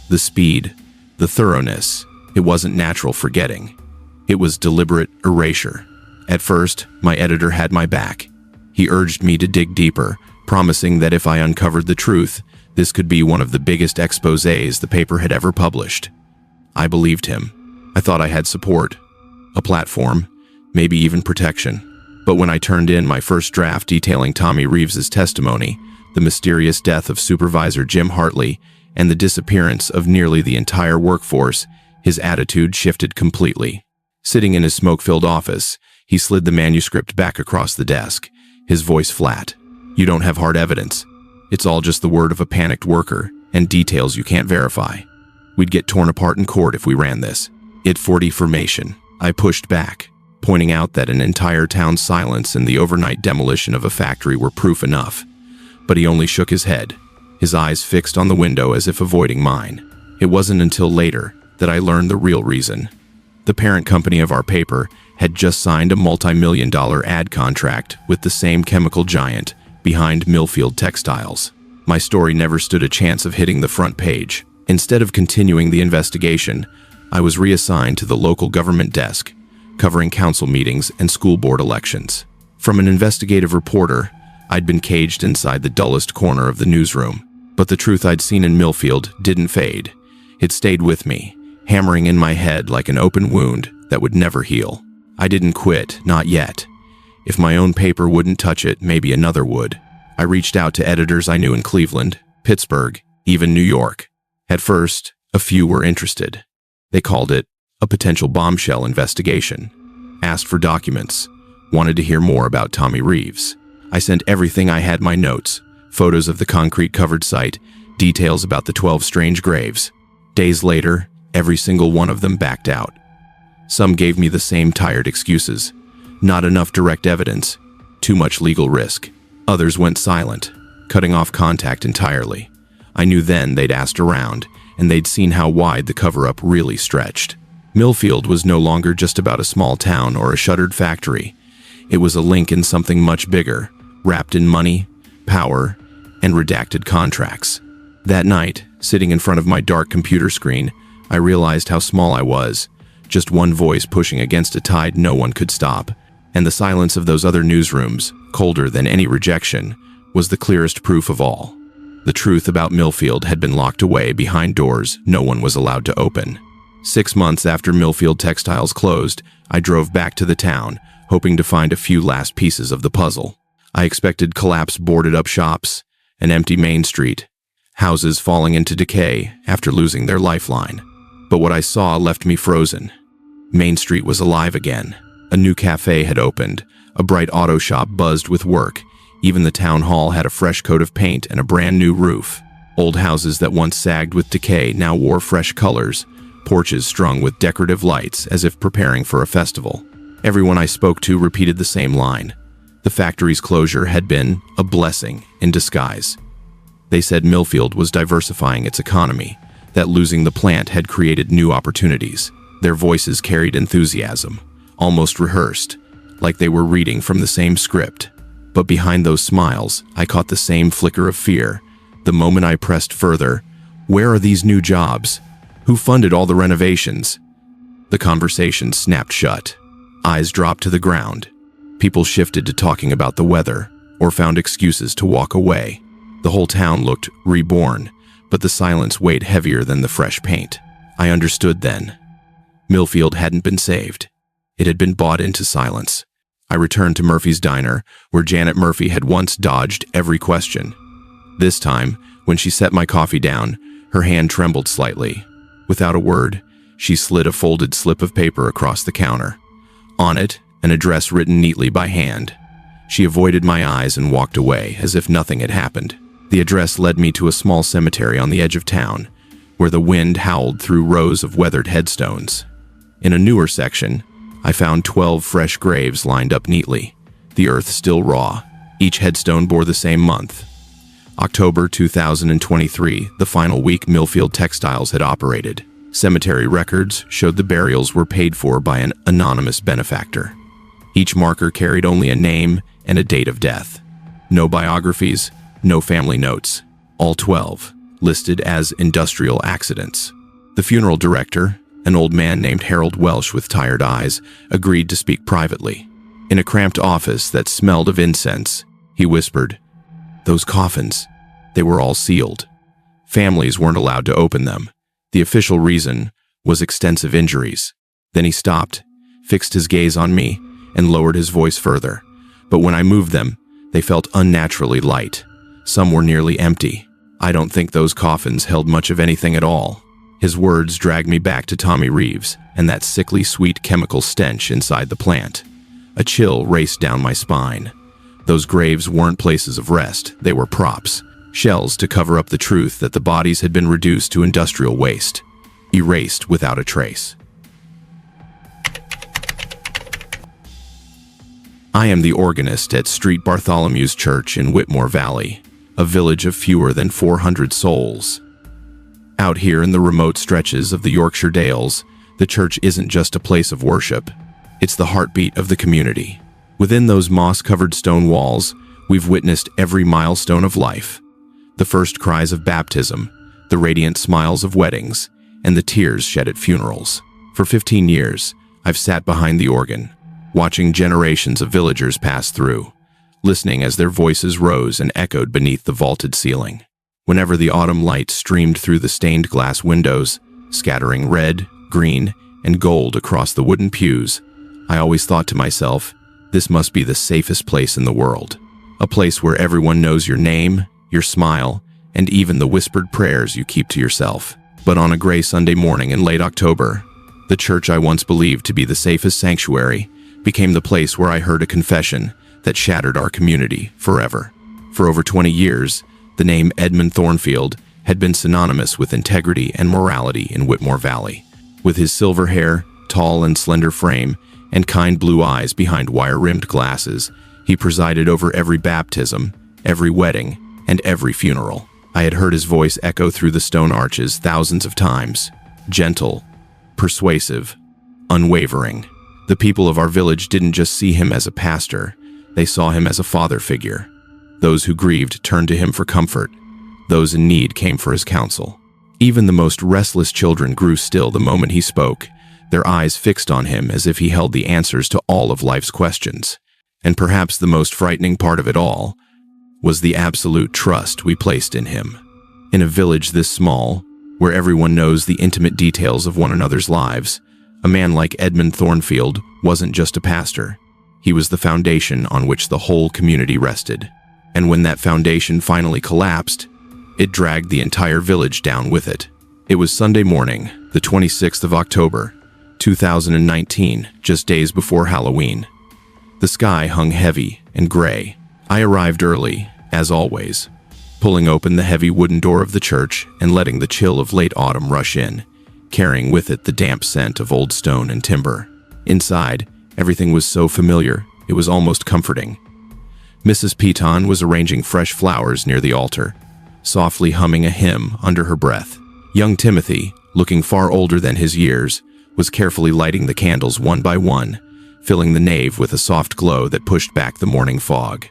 Speaker 1: The speed, the thoroughness, it wasn't natural forgetting. It was deliberate erasure. At first, my editor had my back. He urged me to dig deeper, promising that if I uncovered the truth, this could be one of the biggest exposés the paper had ever published. I believed him. I thought I had support, a platform, maybe even protection. But when I turned in my first draft detailing Tommy Reeves's testimony, the mysterious death of Supervisor Jim Hartley, and the disappearance of nearly the entire workforce, his attitude shifted completely. Sitting in his smoke-filled office, he slid the manuscript back across the desk, his voice flat. "You don't have hard evidence. It's all just the word of a panicked worker, and details you can't verify. We'd get torn apart in court if we ran this. It for defamation." I pushed back, pointing out that an entire town's silence and the overnight demolition of a factory were proof enough. But he only shook his head, his eyes fixed on the window as if avoiding mine. It wasn't until later that I learned the real reason. The parent company of our paper had just signed a multi-million-dollar ad contract with the same chemical giant behind Milfield Textiles. My story never stood a chance of hitting the front page. Instead of continuing the investigation, I was reassigned to the local government desk, covering council meetings and school board elections. From an investigative reporter, I'd been caged inside the dullest corner of the newsroom. But the truth I'd seen in Milfield didn't fade. It stayed with me, hammering in my head like an open wound that would never heal. I didn't quit, not yet. If my own paper wouldn't touch it, maybe another would. I reached out to editors I knew in Cleveland, Pittsburgh, even New York. At first, a few were interested. They called it a potential bombshell investigation, asked for documents, wanted to hear more about Tommy Reeves. I sent everything I had, my notes, photos of the concrete-covered site, details about the 12 strange graves. Days later, every single one of them backed out. Some gave me the same tired excuses. Not enough direct evidence, too much legal risk. Others went silent, cutting off contact entirely. I knew then they'd asked around, and they'd seen how wide the cover-up really stretched. Milfield was no longer just about a small town or a shuttered factory. It was a link in something much bigger, wrapped in money, power, and redacted contracts. That night, sitting in front of my dark computer screen, I realized how small I was. Just one voice pushing against a tide no one could stop. And the silence of those other newsrooms, colder than any rejection, was the clearest proof of all. The truth about Milfield had been locked away behind doors no one was allowed to open. 6 months after Milfield Textiles closed, I drove back to the town, hoping to find a few last pieces of the puzzle. I expected collapsed boarded-up shops, an empty main street, houses falling into decay after losing their lifeline. But what I saw left me frozen. Main Street was alive again. A new cafe had opened, a bright auto shop buzzed with work. Even the town hall had a fresh coat of paint and a brand new roof. Old houses that once sagged with decay now wore fresh colors, porches strung with decorative lights as if preparing for a festival. Everyone I spoke to repeated the same line. The factory's closure had been a blessing in disguise. They said Milfield was diversifying its economy, that losing the plant had created new opportunities. Their voices carried enthusiasm, almost rehearsed, like they were reading from the same script. But behind those smiles, I caught the same flicker of fear. The moment I pressed further, where are these new jobs? Who funded all the renovations? The conversation snapped shut. Eyes dropped to the ground. People shifted to talking about the weather, or found excuses to walk away. The whole town looked reborn, but the silence weighed heavier than the fresh paint. I understood then. Milfield hadn't been saved. It had been bought into silence. I returned to Murphy's Diner, where Janet Murphy had once dodged every question. This time, when she set my coffee down, her hand trembled slightly. Without a word, she slid a folded slip of paper across the counter. On it, an address written neatly by hand. She avoided my eyes and walked away as if nothing had happened. The address led me to a small cemetery on the edge of town, where the wind howled through rows of weathered headstones. In a newer section, I found 12 fresh graves lined up neatly, the earth still raw. Each headstone bore the same month. October 2023, the final week Milfield Textiles had operated. Cemetery records showed the burials were paid for by an anonymous benefactor. Each marker carried only a name and a date of death. No biographies, no family notes. All 12 listed as industrial accidents. The funeral director, an old man named Harold Welsh with tired eyes, agreed to speak privately. In a cramped office that smelled of incense, he whispered, "Those coffins, they were all sealed. Families weren't allowed to open them. The official reason was extensive injuries." Then he stopped, fixed his gaze on me, and lowered his voice further. But when I moved them, they felt unnaturally light. Some were nearly empty. I don't think those coffins held much of anything at all. His words dragged me back to Tommy Reeves and that sickly sweet chemical stench inside the plant. A chill raced down my spine. Those graves weren't places of rest, they were props. Shells to cover up the truth that the bodies had been reduced to industrial waste, erased without a trace. I am the organist at St. Bartholomew's Church in Whitmore Valley, a village of fewer than 400 souls. Out here in the remote stretches of the Yorkshire Dales, the church isn't just a place of worship, it's the heartbeat of the community. Within those moss-covered stone walls, we've witnessed every milestone of life. The first cries of baptism, the radiant smiles of weddings, and the tears shed at funerals. For 15 years, I've sat behind the organ, watching generations of villagers pass through, listening as their voices rose and echoed beneath the vaulted ceiling. Whenever the autumn light streamed through the stained glass windows, scattering red, green, and gold across the wooden pews, I always thought to myself, this must be the safest place in the world. A place where everyone knows your name, your smile, and even the whispered prayers you keep to yourself. But on a gray Sunday morning in late October, the church I once believed to be the safest sanctuary became the place where I heard a confession that shattered our community forever. For over 20 years, the name Edmund Thornfield had been synonymous with integrity and morality in Whitmore Valley. With his silver hair, tall and slender frame, and kind blue eyes behind wire-rimmed glasses, he presided over every baptism, every wedding, and every funeral. I had heard his voice echo through the stone arches thousands of times, gentle, persuasive, unwavering. The people of our village didn't just see him as a pastor, they saw him as a father figure. Those who grieved turned to him for comfort. Those in need came for his counsel. Even the most restless children grew still the moment he spoke, their eyes fixed on him as if he held the answers to all of life's questions. And perhaps the most frightening part of it all was the absolute trust we placed in him. In a village this small, where everyone knows the intimate details of one another's lives, a man like Edmund Thornfield wasn't just a pastor. He was the foundation on which the whole community rested. And when that foundation finally collapsed, it dragged the entire village down with it. It was Sunday morning, the 26th of October, 2019, just days before Halloween. The sky hung heavy and gray. I arrived early, as always, pulling open the heavy wooden door of the church and letting the chill of late autumn rush in, carrying with it the damp scent of old stone and timber. Inside, everything was so familiar, it was almost comforting. Mrs. Peton was arranging fresh flowers near the altar, softly humming a hymn under her breath. Young Timothy, looking far older than his years, was carefully lighting the candles one by one, filling the nave with a soft glow that pushed back the morning fog.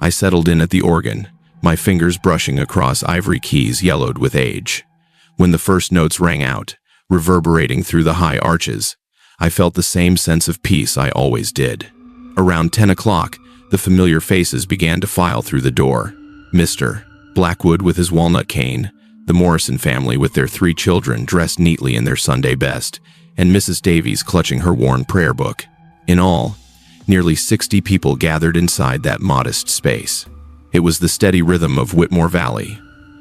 Speaker 1: I settled in at the organ, my fingers brushing across ivory keys yellowed with age. When the first notes rang out, reverberating through the high arches, I felt the same sense of peace I always did. Around 10 o'clock, the familiar faces began to file through the door. Mr. Blackwood with his walnut cane, the Morrison family with their 3 children dressed neatly in their Sunday best, and Mrs. Davies clutching her worn prayer book. In all, nearly 60 people gathered inside that modest space. It was the steady rhythm of Whitmore Valley,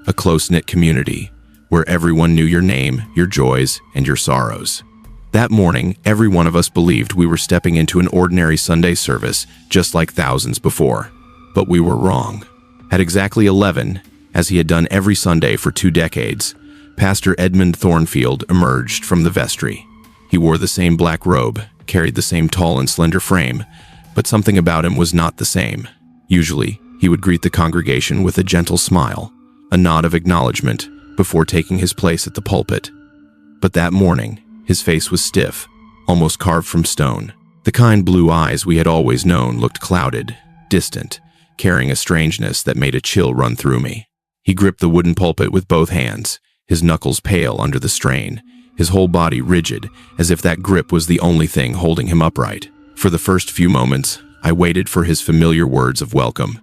Speaker 1: a close-knit community where everyone knew your name, your joys, and your sorrows. That morning, every one of us believed we were stepping into an ordinary Sunday service, just like thousands before. But we were wrong. At exactly 11, as he had done every Sunday for 2 decades, Pastor Edmund Thornfield emerged from the vestry. He wore the same black robe, carried the same tall and slender frame, but something about him was not the same. Usually, he would greet the congregation with a gentle smile, a nod of acknowledgement, before taking his place at the pulpit. But that morning, his face was stiff, almost carved from stone. The kind blue eyes we had always known looked clouded, distant, carrying a strangeness that made a chill run through me. He gripped the wooden pulpit with both hands, his knuckles pale under the strain, his whole body rigid, as if that grip was the only thing holding him upright. For the first few moments, I waited for his familiar words of welcome,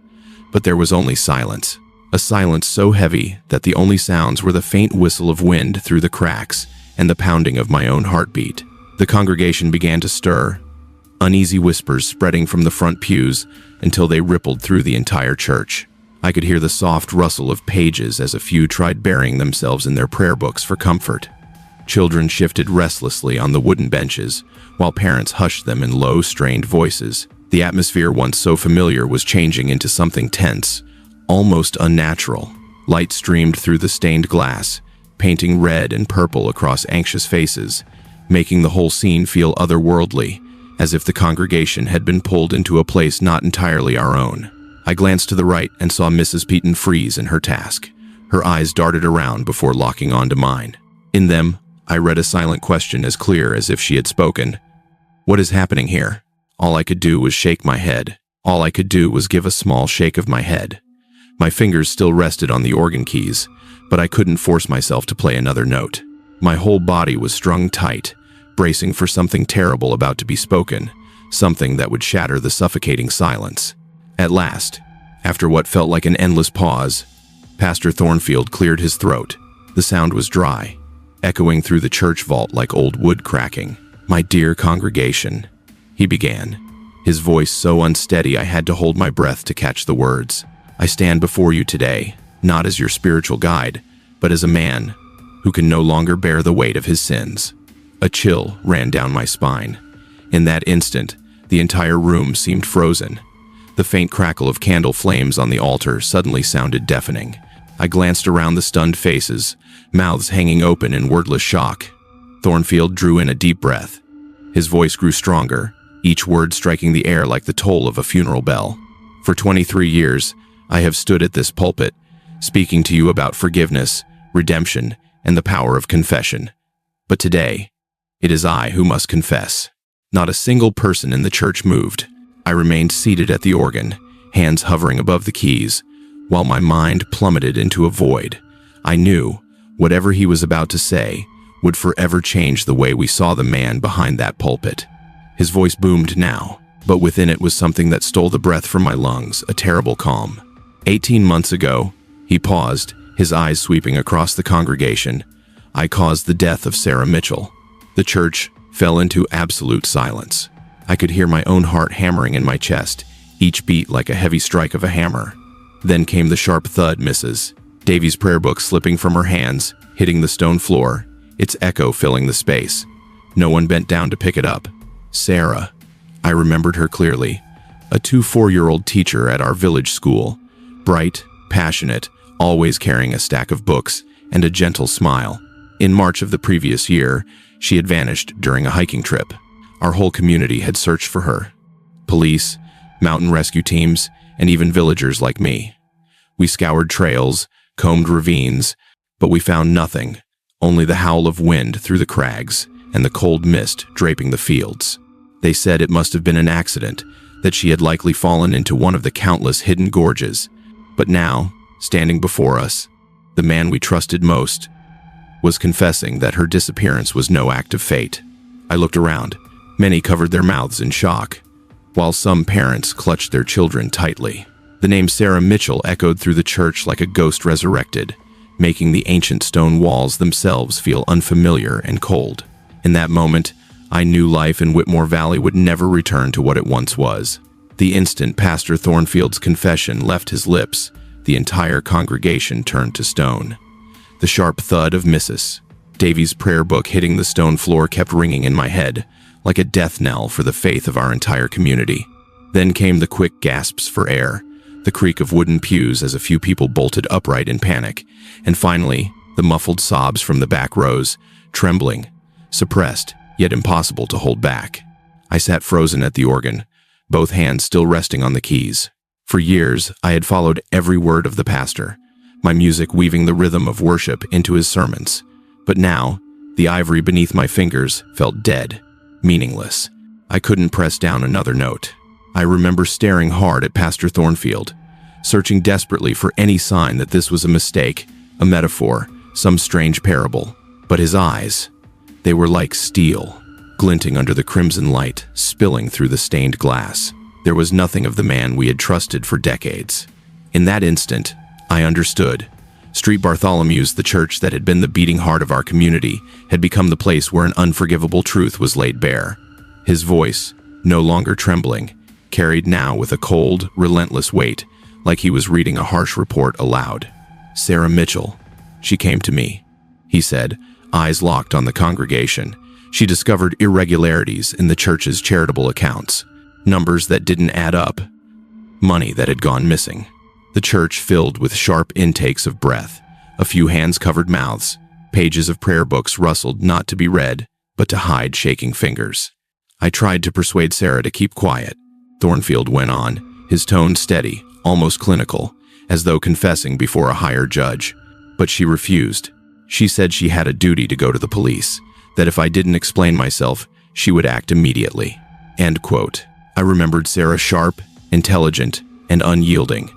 Speaker 1: but there was only silence. A silence so heavy that the only sounds were the faint whistle of wind through the cracks and the pounding of my own heartbeat. The congregation began to stir, uneasy whispers spreading from the front pews until they rippled through the entire church. I could hear the soft rustle of pages as a few tried burying themselves in their prayer books for comfort. Children shifted restlessly on the wooden benches, while parents hushed them in low, strained voices. The atmosphere once so familiar was changing into something tense, almost unnatural. Light streamed through the stained glass, painting red and purple across anxious faces, making the whole scene feel otherworldly, as if the congregation had been pulled into a place not entirely our own. I glanced to the right and saw Mrs. Peaton freeze in her task. Her eyes darted around before locking onto mine. In them, I read a silent question as clear as if she had spoken. "What is happening here?" All I could do was shake my head. All I could do was give a small shake of my head. My fingers still rested on the organ keys, but I couldn't force myself to play another note. My whole body was strung tight, bracing for something terrible about to be spoken, something that would shatter the suffocating silence. At last, after what felt like an endless pause, Pastor Thornfield cleared his throat. The sound was dry, echoing through the church vault like old wood cracking. "My dear congregation," he began, his voice so unsteady I had to hold my breath to catch the words. "I stand before you today, not as your spiritual guide, but as a man who can no longer bear the weight of his sins." A chill ran down my spine. In that instant, the entire room seemed frozen. The faint crackle of candle flames on the altar suddenly sounded deafening. I glanced around the stunned faces, mouths hanging open in wordless shock. Thornfield drew in a deep breath. His voice grew stronger, each word striking the air like the toll of a funeral bell. "For 23 years, I have stood at this pulpit, speaking to you about forgiveness, redemption, and the power of confession. But today, it is I who must confess." Not a single person in the church moved. I remained seated at the organ, hands hovering above the keys, while my mind plummeted into a void. I knew whatever he was about to say would forever change the way we saw the man behind that pulpit. His voice boomed now, but within it was something that stole the breath from my lungs, a terrible calm. 18 months ago, he paused, his eyes sweeping across the congregation, I caused the death of Sarah Mitchell. The church fell into absolute silence. I could hear my own heart hammering in my chest, each beat like a heavy strike of a hammer. Then came the sharp thud, Mrs. Davies' prayer book slipping from her hands, hitting the stone floor, its echo filling the space. No one bent down to pick it up. Sarah. I remembered her clearly. A 4-year-old teacher at our village school. Bright, passionate, always carrying a stack of books and a gentle smile. In March of the previous year, she had vanished during a hiking trip. Our whole community had searched for her. Police, mountain rescue teams, and even villagers like me. We scoured trails, combed ravines, but we found nothing, only the howl of wind through the crags and the cold mist draping the fields. They said it must have been an accident, that she had likely fallen into one of the countless hidden gorges. But now, standing before us, the man we trusted most was confessing that her disappearance was no act of fate. I looked around. Many covered their mouths in shock, while some parents clutched their children tightly. The name Sarah Mitchell echoed through the church like a ghost resurrected, making the ancient stone walls themselves feel unfamiliar and cold. In that moment, I knew life in Whitmore Valley would never return to what it once was. The instant Pastor Thornfield's confession left his lips, the entire congregation turned to stone. The sharp thud of Mrs. Davy's prayer book hitting the stone floor kept ringing in my head, like a death knell for the faith of our entire community. Then came the quick gasps for air, the creak of wooden pews as a few people bolted upright in panic, and finally, the muffled sobs from the back rows, trembling, suppressed, yet impossible to hold back. I sat frozen at the organ, both hands still resting on the keys. For years, I had followed every word of the pastor, my music weaving the rhythm of worship into his sermons. But now, the ivory beneath my fingers felt dead, meaningless. I couldn't press down another note. I remember staring hard at Pastor Thornfield, searching desperately for any sign that this was a mistake, a metaphor, some strange parable. But his eyes, they were like steel, glinting under the crimson light, spilling through the stained glass. There was nothing of the man we had trusted for decades. In that instant, I understood. Street Bartholomew's, the church that had been the beating heart of our community, had become the place where an unforgivable truth was laid bare. His voice, no longer trembling, carried now with a cold, relentless weight, like he was reading a harsh report aloud. "Sarah Mitchell." She came to me, he said, eyes locked on the congregation. She discovered irregularities in the church's charitable accounts, numbers that didn't add up, money that had gone missing. The church filled with sharp intakes of breath, a few hands-covered mouths, pages of prayer books rustled not to be read, but to hide shaking fingers. I tried to persuade Sarah to keep quiet. Thornfield went on, his tone steady, almost clinical, as though confessing before a higher judge. But she refused. She said she had a duty to go to the police, that if I didn't explain myself, she would act immediately. End quote. I remembered Sarah sharp, intelligent, and unyielding.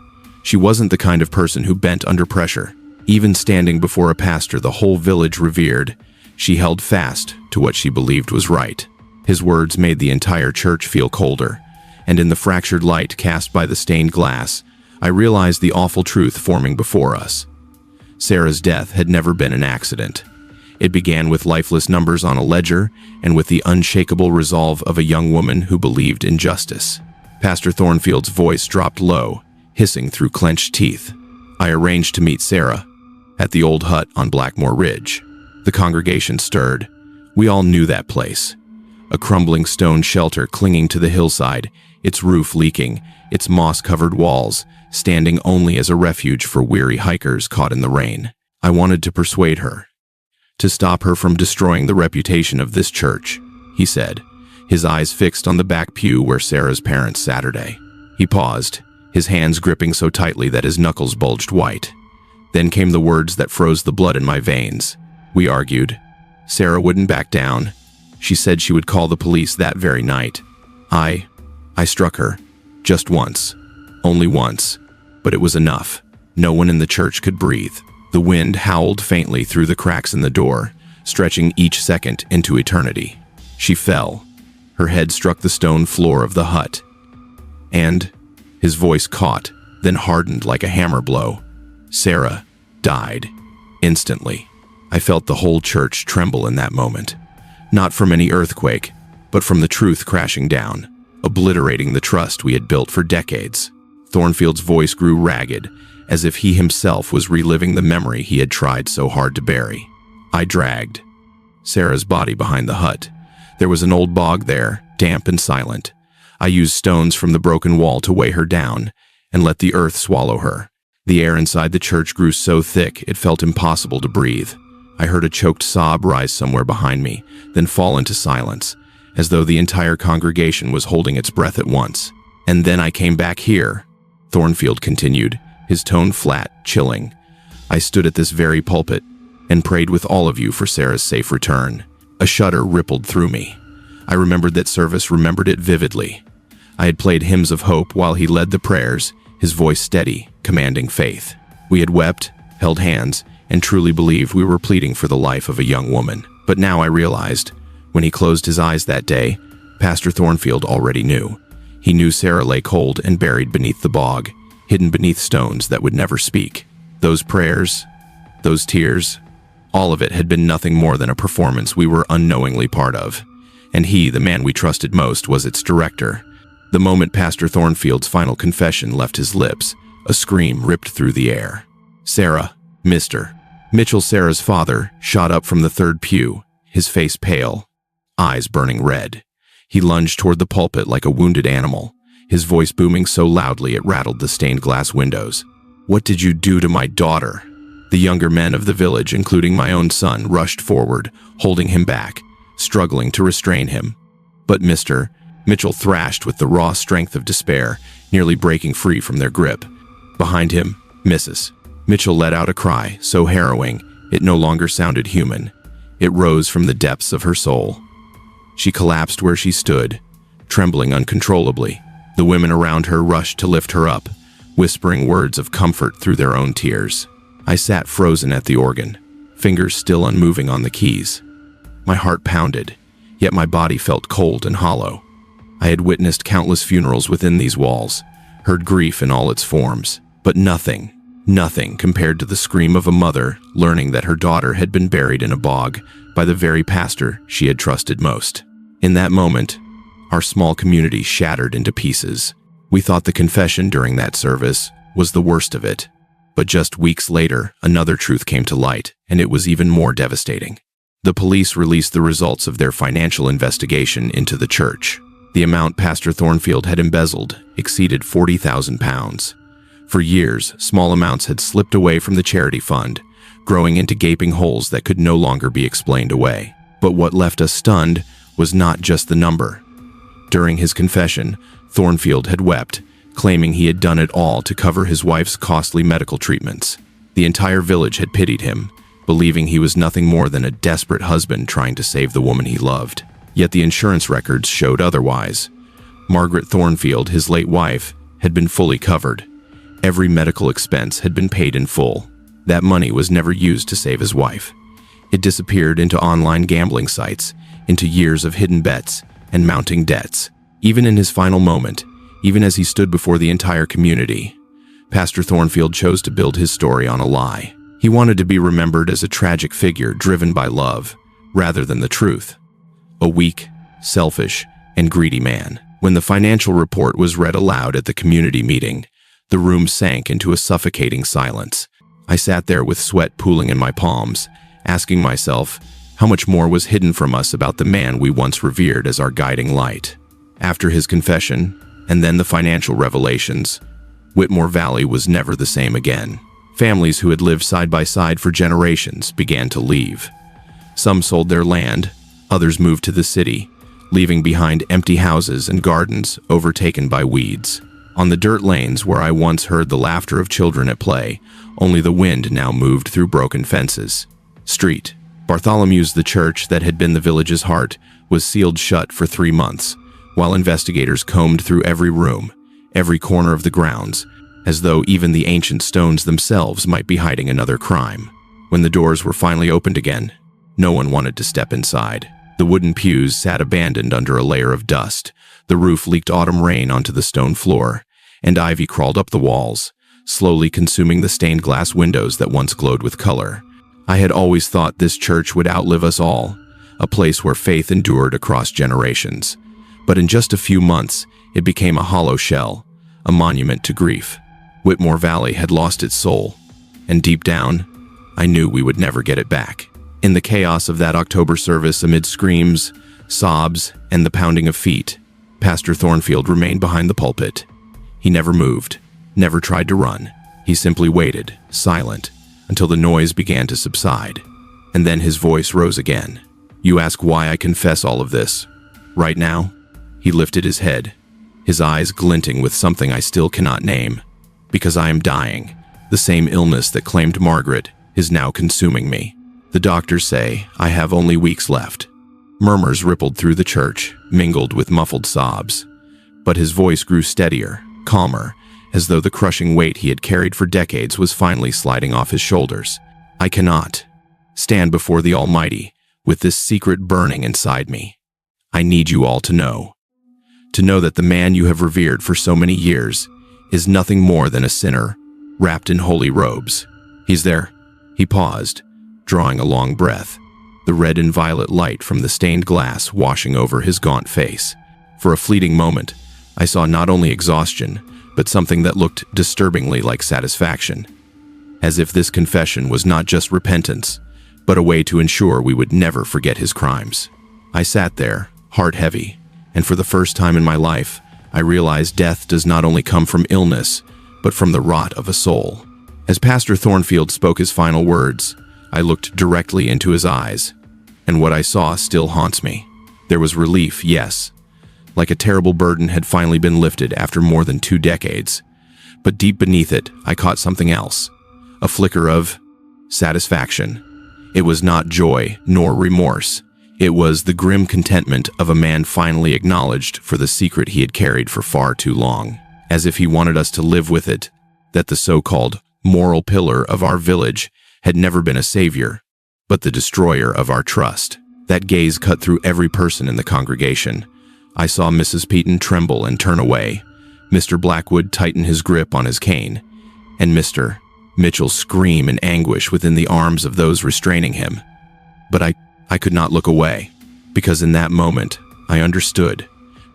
Speaker 1: She wasn't the kind of person who bent under pressure. Even standing before a pastor the whole village revered, she held fast to what she believed was right. His words made the entire church feel colder, and in the fractured light cast by the stained glass, I realized the awful truth forming before us. Sarah's death had never been an accident. It began with lifeless numbers on a ledger and with the unshakable resolve of a young woman who believed in justice. Pastor Thornfield's voice dropped low, hissing through clenched teeth. I arranged to meet Sarah at the old hut on Blackmore Ridge. The congregation stirred. We all knew that place. A crumbling stone shelter clinging to the hillside, its roof leaking, its moss-covered walls standing only as a refuge for weary hikers caught in the rain. I wanted to persuade her, to stop her from destroying the reputation of this church, he said, his eyes fixed on the back pew where Sarah's parents Saturday. He paused, his hands gripping so tightly that his knuckles bulged white. Then came the words that froze the blood in my veins. We argued. Sarah wouldn't back down. She said she would call the police that very night. I struck her. Just once. Only once. But it was enough. No one in the church could breathe. The wind howled faintly through the cracks in the door, stretching each second into eternity. She fell. Her head struck the stone floor of the hut. And his voice caught, then hardened like a hammer blow. Sarah died. Instantly. I felt the whole church tremble in that moment. Not from any earthquake, but from the truth crashing down, obliterating the trust we had built for decades. Thornfield's voice grew ragged, as if he himself was reliving the memory he had tried so hard to bury. I dragged Sarah's body behind the hut. There was an old bog there, damp and silent. I used stones from the broken wall to weigh her down and let the earth swallow her. The air inside the church grew so thick it felt impossible to breathe. I heard a choked sob rise somewhere behind me, then fall into silence, as though the entire congregation was holding its breath at once. And then I came back here, Thornfield continued, his tone flat, chilling. I stood at this very pulpit and prayed with all of you for Sarah's safe return. A shudder rippled through me. I remembered that service, remembered it vividly. I had played hymns of hope while he led the prayers, his voice steady, commanding faith. We had wept, held hands, and truly believed we were pleading for the life of a young woman. But now I realized, when he closed his eyes that day, Pastor Thornfield already knew. He knew Sarah lay cold and buried beneath the bog, hidden beneath stones that would never speak. Those prayers, those tears, all of it had been nothing more than a performance we were unknowingly part of. And he, the man we trusted most, was its director. The moment Pastor Thornfield's final confession left his lips, a scream ripped through the air. Sarah, Mr. Mitchell, Sarah's father, shot up from the third pew, his face pale, eyes burning red. He lunged toward the pulpit like a wounded animal, his voice booming so loudly it rattled the stained glass windows. "What did you do to my daughter?" The younger men of the village, including my own son, rushed forward, holding him back, struggling to restrain him. But Mitchell thrashed with the raw strength of despair, nearly breaking free from their grip. Behind him, Mrs. Mitchell let out a cry so harrowing it no longer sounded human. It rose from the depths of her soul. She collapsed where she stood, trembling uncontrollably. The women around her rushed to lift her up, whispering words of comfort through their own tears. I sat frozen at the organ, fingers still unmoving on the keys. My heart pounded, yet my body felt cold and hollow. I had witnessed countless funerals within these walls, heard grief in all its forms, but nothing compared to the scream of a mother learning that her daughter had been buried in a bog by the very pastor she had trusted most. In that moment, our small community shattered into pieces. We thought the confession during that service was the worst of it. But just weeks later, another truth came to light, and it was even more devastating. The police released the results of their financial investigation into the church. The amount Pastor Thornfield had embezzled exceeded £40,000. For years, small amounts had slipped away from the charity fund, growing into gaping holes that could no longer be explained away. But what left us stunned was not just the number. During his confession, Thornfield had wept, claiming he had done it all to cover his wife's costly medical treatments. The entire village had pitied him, believing he was nothing more than a desperate husband trying to save the woman he loved. Yet the insurance records showed otherwise. Margaret Thornfield, his late wife, had been fully covered. Every medical expense had been paid in full. That money was never used to save his wife. It disappeared into online gambling sites, into years of hidden bets and mounting debts. Even in his final moment, even as he stood before the entire community, Pastor Thornfield chose to build his story on a lie. He wanted to be remembered as a tragic figure driven by love, rather than the truth. A weak, selfish, and greedy man. When the financial report was read aloud at the community meeting, the room sank into a suffocating silence. I sat there with sweat pooling in my palms, asking myself how much more was hidden from us about the man we once revered as our guiding light. After his confession, and then the financial revelations, Whitmore Valley was never the same again. Families who had lived side by side for generations began to leave. Some sold their land, others moved to the city, leaving behind empty houses and gardens overtaken by weeds. On the dirt lanes where I once heard the laughter of children at play, only the wind now moved through broken fences. Street Bartholomew's, the church that had been the village's heart, was sealed shut for 3 months, while investigators combed through every room, every corner of the grounds, as though even the ancient stones themselves might be hiding another crime. When the doors were finally opened again, no one wanted to step inside. The wooden pews sat abandoned under a layer of dust. The roof leaked autumn rain onto the stone floor, and ivy crawled up the walls, slowly consuming the stained glass windows that once glowed with color. I had always thought this church would outlive us all, a place where faith endured across generations. But in just a few months, it became a hollow shell, a monument to grief. Whitmore Valley had lost its soul, and deep down, I knew we would never get it back. In the chaos of that October service, amid screams, sobs, and the pounding of feet, Pastor Thornfield remained behind the pulpit. He never moved, never tried to run. He simply waited, silent, until the noise began to subside. And then his voice rose again. "You ask why I confess all of this. Right now?" He lifted his head, his eyes glinting with something I still cannot name. "Because I am dying. The same illness that claimed Margaret is now consuming me. The doctors say I have only weeks left." Murmurs rippled through the church, mingled with muffled sobs. But his voice grew steadier, calmer, as though the crushing weight he had carried for decades was finally sliding off his shoulders. "I cannot stand before the Almighty with this secret burning inside me. I need you all to know that the man you have revered for so many years is nothing more than a sinner wrapped in holy robes." "He's there." He paused, drawing a long breath, the red and violet light from the stained glass washing over his gaunt face. For a fleeting moment, I saw not only exhaustion, but something that looked disturbingly like satisfaction. as if this confession was not just repentance, but a way to ensure we would never forget his crimes. I sat there, heart heavy, and for the first time in my life, I realized death does not only come from illness, but from the rot of a soul. As Pastor Thornfield spoke his final words, I looked directly into his eyes, and what I saw still haunts me. There was relief, yes, like a terrible burden had finally been lifted after more than 2 decades. But deep beneath it, I caught something else, a flicker of satisfaction. It was not joy nor remorse. It was the grim contentment of a man finally acknowledged for the secret he had carried for far too long, as if he wanted us to live with it, that the so-called moral pillar of our village had never been a savior, but the destroyer of our trust. That gaze cut through every person in the congregation. I saw Mrs. Peaton tremble and turn away, Mr. Blackwood tighten his grip on his cane, and Mr. Mitchell scream in anguish within the arms of those restraining him. But I could not look away, because in that moment, I understood.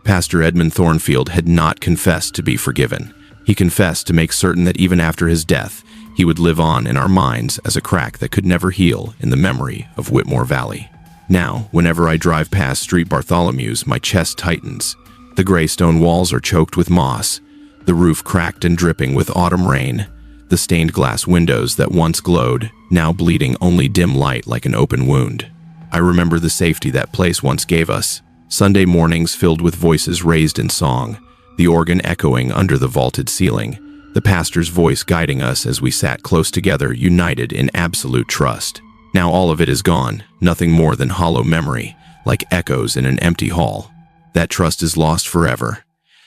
Speaker 1: Pastor Edmund Thornfield had not confessed to be forgiven. He confessed to make certain that even after his death, he would live on in our minds as a crack that could never heal in the memory of Whitmore Valley. Now, whenever I drive past Street Bartholomew's, my chest tightens. The gray stone walls are choked with moss, the roof cracked and dripping with autumn rain, the stained glass windows that once glowed, now bleeding only dim light like an open wound. I remember the safety that place once gave us. Sunday mornings filled with voices raised in song, the organ echoing under the vaulted ceiling, the pastor's voice guiding us as we sat close together, united in absolute trust. Now all of it is gone, nothing more than hollow memory, like echoes in an empty hall. That trust is lost forever,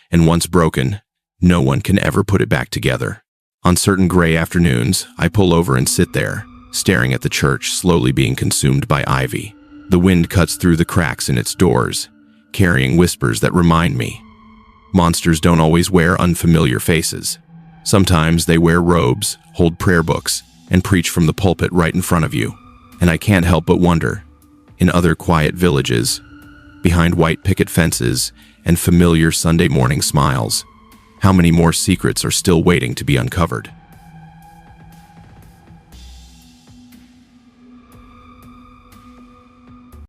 Speaker 1: and once broken, no one can ever put it back together. On certain gray afternoons, I pull over and sit there, staring at the church slowly being consumed by ivy. The wind cuts through the cracks in its doors, carrying whispers that remind me. Monsters don't always wear unfamiliar faces. Sometimes they wear robes, hold prayer books, and preach from the pulpit right in front of you. And I can't help but wonder, in other quiet villages, behind white picket fences and familiar Sunday morning smiles, how many more secrets are still waiting to be uncovered?